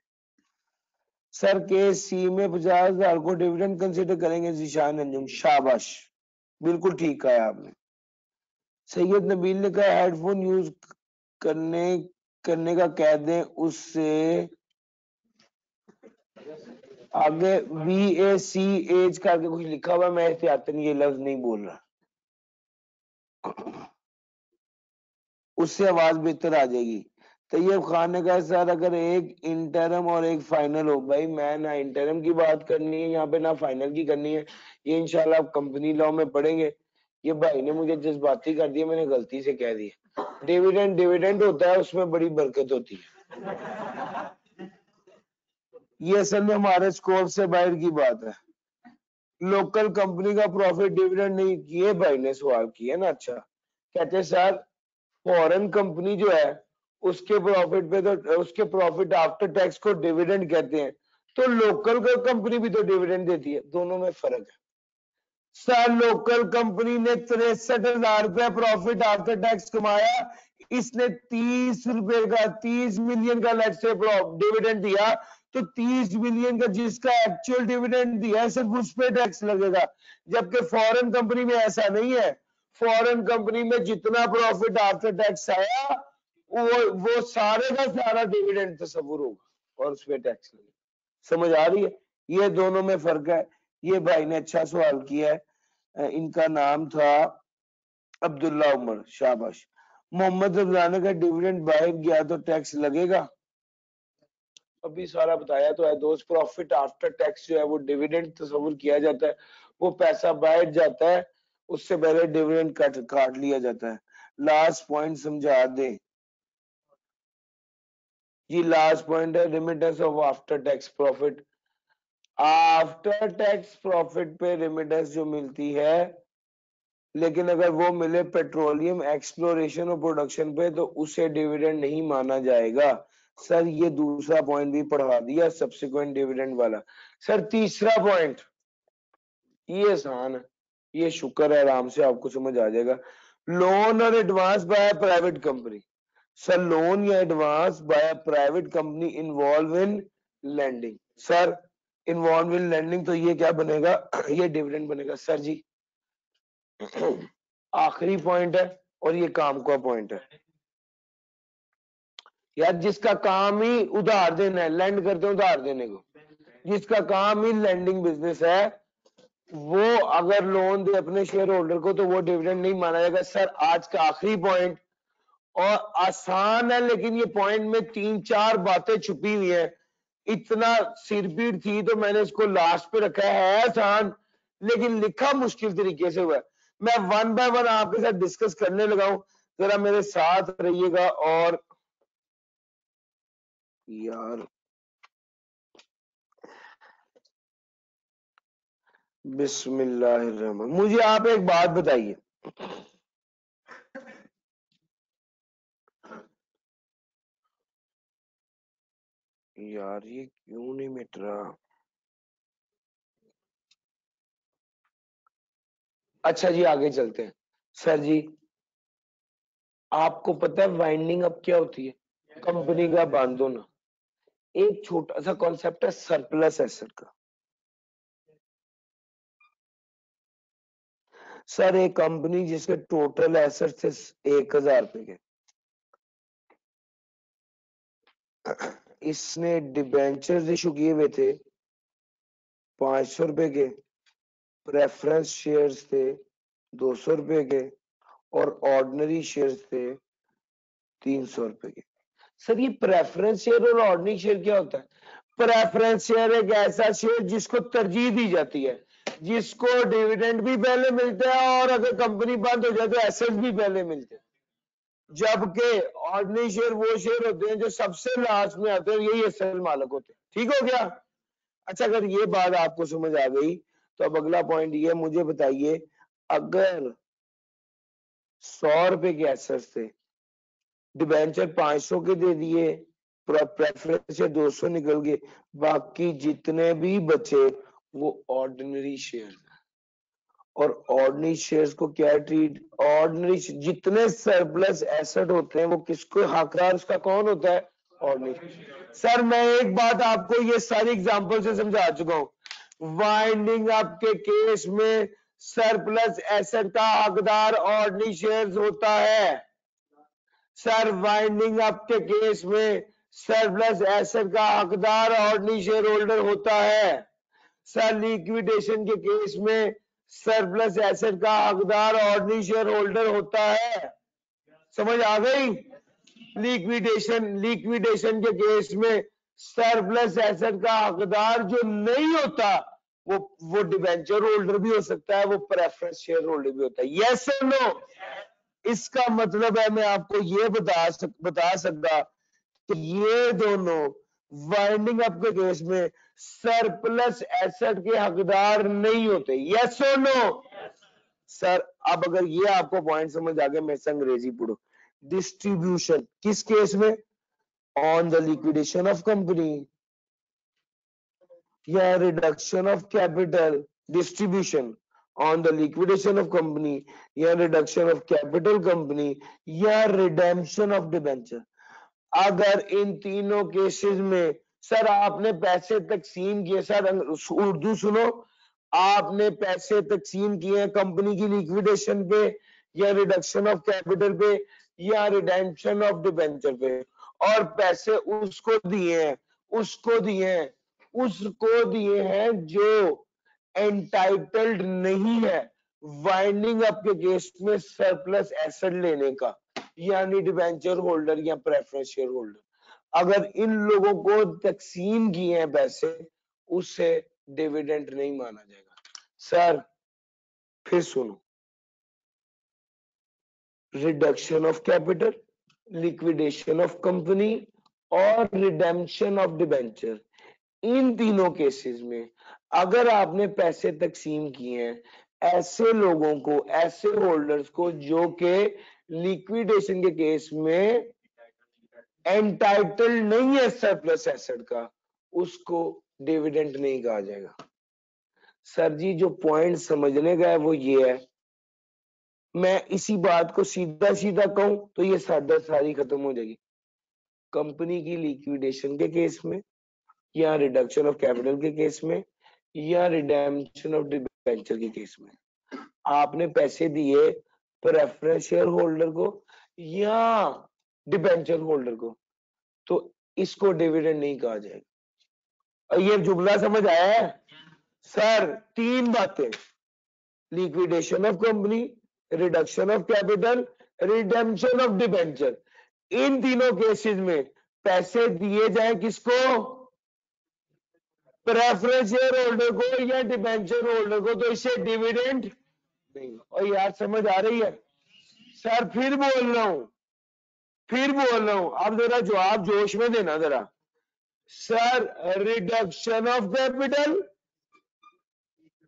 सर केस सी में 50,000 को डिविडेंड कंसिडर करेंगे। जीशान अंजुम शाबाश, बिल्कुल ठीक कहा आपने। सैयद नबील ने कहा हेडफोन यूज करने करने का कह दें उससे आगे VAC एज करके कुछ लिखा हुआ है, मैं एहतियातन ये लफ्ज नहीं बोल रहा, उससे आवाज बेहतर आ जाएगी। तैयब खान ने कहा सर अगर एक इंटरम और एक फाइनल हो, भाई मैं ना इंटरम की बात करनी है यहाँ पे ना फाइनल की करनी है, ये इंशाल्लाह आप कंपनी लॉ में पढ़ेंगे। ये भाई ने मुझे जज्बाती कर दिया, मैंने गलती से कह दिया। डिविडेंड डिविडेंड होता है, उसमें बड़ी बरकत होती है। ये असल में हमारे स्कोप से बाहर की बात है। लोकल कंपनी का प्रॉफिट डिविडेंड नहीं किए, भाई ने सवाल किया ना। अच्छा कहते सर फॉरेन कंपनी जो है उसके प्रॉफिट पे तो उसके प्रॉफिट आफ्टर टैक्स को डिविडेंड कहते हैं, तो लोकल कंपनी भी तो डिविडेंड देती है, दोनों में फर्क है। सर लोकल कंपनी ने 63,000 रुपया प्रॉफिट आफ्टर टैक्स कमाया, इसने 30 रुपए का 30 मिलियन का लेट से डिविडेंड दिया, तो 30 मिलियन का जिसका एक्चुअल डिविडेंड दिया सिर्फ उस पे टैक्स लगेगा। जबकि फॉरेन कंपनी में ऐसा नहीं है। फॉरेन कंपनी में जितना प्रॉफिट आफ्टर टैक्स आया वो सारे का सारा डिविडेंड तस्वुर होगा और उस पर टैक्स लगेगा। समझ आ रही है? ये दोनों में फर्क है। ये भाई ने अच्छा सवाल किया है, इनका नाम था अब्दुल्ला उमर, शाबाश। मोहम्मद रमजान का डिविडेंड बाहर गया तो टैक्स लगेगा? अभी सारा बताया तो है दोस्त, प्रॉफिट आफ्टर टैक्स जो है वो डिविडेंड तस्वुर किया जाता है, वो पैसा बाहर जाता है, उससे पहले डिविडेंड काट लिया जाता है। लास्ट पॉइंट समझा दे जी, लास्ट पॉइंट है remittance of after tax profit. After tax profit पे रेमिटेंस जो मिलती है, लेकिन अगर वो मिले पेट्रोलियम एक्सप्लोरेशन और प्रोडक्शन पे तो उसे डिविडेंड नहीं माना जाएगा। सर ये दूसरा पॉइंट भी पढ़वा दिया सब्सिक्वेंट डिविडेंड वाला। सर तीसरा पॉइंट ये आसान है, ये शुक्र है आराम से आपको समझ आ जाएगा। लोन और advance by private company. Sir loan या advance by private company involve in lending. Sir involve in lending तो ये क्या बनेगा, ये डिविडेंड बनेगा। सर जी आखिरी पॉइंट है और ये काम का पॉइंट है। यार जिसका काम ही उधार देना है, लैंड करते हैं उधार देने को, जिसका काम ही लैंडिंग बिजनेस है, वो अगर लोन दे अपने शेयर होल्डर को तो वो डिविडेंड नहीं माना जाएगा। सर आज का आखिरी पॉइंट, और आसान है लेकिन ये पॉइंट में 3-4 बातें छुपी हुई है, इतना सिरपीट थी तो मैंने इसको लास्ट पे रखा है आसान लेकिन लिखा मुश्किल तरीके से हुआ है। मैं वन बाय वन आपके साथ डिस्कस करने लगा हूं, जरा मेरे साथ रहिएगा। और यार बिस्मिल्लाहिर्रहमान, मुझे आप एक बात बताइए, यार ये क्यों नहीं मिट रहा। अच्छा जी आगे चलते हैं। सर जी आपको पता है वाइंडिंग अप क्या होती है? कंपनी का बांध होना। एक छोटा सा कॉन्सेप्ट है सरप्लस एसेट का। सर एक कंपनी जिसके टोटल एसेट थे 1000 रुपए के, इसने डिबेंचर्स इशू किए हुए थे 500 रुपए के, प्रेफरेंस शेयर्स थे 200 रुपए के, और ऑर्डिनरी शेयर्स थे 300 रुपए के। सर ये प्रेफरेंस शेयर और ऑर्डिनरी शेयर क्या होता है? प्रेफरेंस शेयर एक ऐसा शेयर जिसको तरजीह दी जाती है, जिसको डिविडेंड भी पहले मिलता है और अगर कंपनी बंद हो जाए तो एसेट भी पहले मिलते हैं, जबकि ऑर्डिनरी शेयर वो शेयर होते हैं जो सबसे लास्ट में आते हैं, यही असल मालिक होते हैं। ठीक हो गया? अच्छा अगर ये बात आपको समझ आ गई तो अब अगला पॉइंट ये मुझे बताइए, अगर 100 रुपए के एसेट्स थे, डिबेंचर 500 के दे दिए, प्रेफरेंस से 200 निकल गए, बाकी जितने भी बचे वो ऑर्डिनरी शेयर। और ऑर्डिनरी शेयर्स को क्या ट्रीट, ऑर्डिनरी जितने सरप्लस एसेट होते हैं वो किसको हकदार, उसका कौन होता है? ऑर्डिनरी। सर मैं एक बात आपको ये सारी एग्जांपल से समझा चुका हूं, वाइंडिंग अप के केस में सरप्लस एसेट का हकदार ऑर्डिनरी शेयर्स होता है। सर वाइंडिंग अप के केस में सरप्लस एसेट का हकदार ऑर्डिनरी शेयर होल्डर होता है। सर लिक्विडेशन के केस में सरप्लस एसेट का हकदार ऑर्डिनरी शेयर होल्डर होता है। समझ आ गई? लिक्विडेशन के केस में सरप्लस एसेट का हकदार जो नहीं होता वो डिबेंचर होल्डर भी हो सकता है, वो प्रेफरेंस शेयर होल्डर भी होता है। यस और नो? इसका मतलब है मैं आपको ये बता सकता कि ये दोनों वाइंडिंग अप के केस में सरप्लस एसेट के हकदार नहीं होते। यस और नो? सर अब अगर ये आपको पॉइंट समझ आ गया, मैं से अंग्रेजी पढ़ो। डिस्ट्रीब्यूशन किस केस में? On the liquidation of company या reduction of capital. Distribution on the liquidation of company या रिडक्शन ऑफ कैपिटल कंपनी या रिडेम्पशन ऑफ डिबेंचर। अगर इन तीनों केसेस में सर आपने पैसे तकसीम किए, सर उर्दू सुनो, आपने पैसे तकसीम किए कंपनी की लिक्विडेशन पे या रिडक्शन ऑफ कैपिटल पे या रिडेम्पशन ऑफ डिबेंचर पे, और पैसे उसको दिए हैं जो एंटाइटल्ड नहीं है वाइंडिंग अप के केस में सरप्लस एसेट लेने का, यानी डिबेंचर होल्डर या प्रेफरेंस शेयर होल्डर। अगर इन लोगों को तकसीम किए हैं पैसे, उससे डिविडेंड नहीं माना जाएगा। सर फिर सुनो, reduction of capital, liquidation of company और रिडेम्पशन ऑफ डिबेंचर, इन तीनों केसेस में अगर आपने पैसे तकसीम किए हैं ऐसे लोगों को, ऐसे होल्डर्स को जो के लिक्विडेशन के केस में एंटाइटल्ड नहीं है सरप्लस एसेट का, उसको डिविडेंड नहीं कहा जाएगा। सर जी जो पॉइंट समझने का है वो ये है, मैं इसी बात को सीधा सीधा कहूं तो ये सारी खत्म हो जाएगी। कंपनी की लिक्विडेशन के केस में या रिडक्शन ऑफ कैपिटल के केस में या रिडेम्पशन ऑफ डिबेंचर के केस में आपने पैसे दिए प्रेफरेंस शेयर होल्डर को या डिबेंचर होल्डर को, तो इसको डिविडेंड नहीं कहा जाएगा। और ये जुमला समझ आया है सर? 3 बातें, liquidation of company, reduction of capital, redemption of debenture. इन तीनों केसेस में पैसे दिए जाए किसको? प्रेफरेंस शेयर होल्डर को या डिबेंचर होल्डर को, तो इससे डिविडेंड नहीं। और यार समझ आ रही है सर? फिर बोल रहा हूं, अब जरा जवाब जोश में देना जरा। Sir, reduction of capital,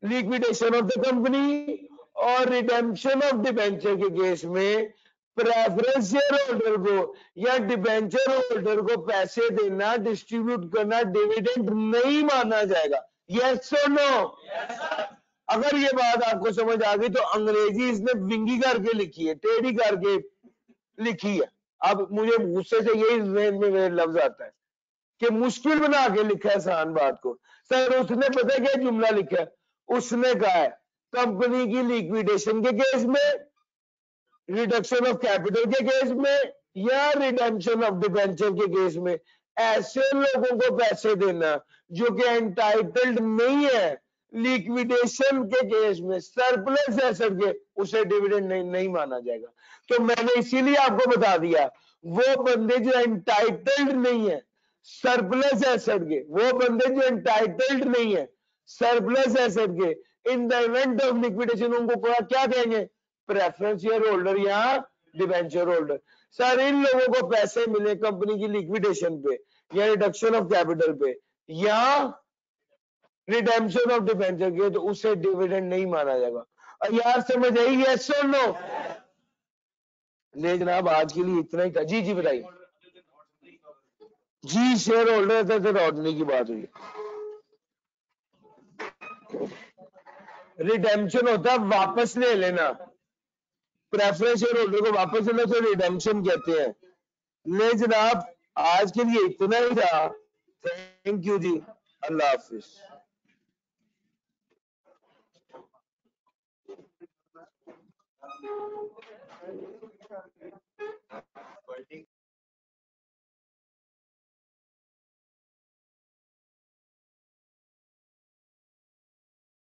liquidation of the company और रिडेम्पशन ऑफ डिबेंचर के केस में प्रेफरेंस शेयर होल्डर को या डिबेंचर होल्डर को पैसे देना, डिस्ट्रीब्यूट करना डिविडेंड नहीं माना जाएगा। यस और नो? अगर ये बात आपको समझ आ गई तो अंग्रेजी इसने विंगी करके लिखी है, टेढ़ी करके लिखी है। अब मुझे गुस्से से यही जहन में मेरे लफ्ज आता है कि मुश्किल बना के लिखा है आसान बात को। सर उसने पता क्या जुमला लिखा है? उसने कहा है कंपनी की लिक्विडेशन के केस में, रिडक्शन ऑफ कैपिटल के केस में या रिडेम्पशन ऑफ डिबेंचर के केस में ऐसे लोगों को पैसे देना जो कि एंटाइटल्ड नहीं है, लिक्विडेशन के केस में सरप्लस एसेट के, उसे डिविडेंड नहीं माना जाएगा। तो मैंने इसीलिए आपको बता दिया वो बंदे जो एंटाइटल्ड नहीं है सरप्लस एसेट के, वो बंदे जो एंटाइटल्ड नहीं है सरप्लस एसेट के, in the event of liquidation उनको क्या कहेंगे? प्रेफरेंस शेयर होल्डर या डिबेंचर होल्डर। सर इन लोगों को पैसे मिले कंपनी की लिक्विडेशन पे या रिडक्शन ऑफ कैपिटल पे या रिडेम्पशन ऑफ डिबेंचर के, तो उसे डिविडेंड नहीं माना जाएगा। और यार समझ आई? यस और नो? ले जनाब आज के लिए इतना ही था। जी जी बताइए। जी शेयर होल्डर थे ऑर्डनरी की बात हुई। रिडेम्पशन होता है वापस ले लेना, प्रेफरेंस शेयर होल्डर को वापस लेना तो रिडेम्पशन कहते हैं। ले जनाब आज के लिए इतना ही था। थैंक यू जी, अल्लाह हाफिज।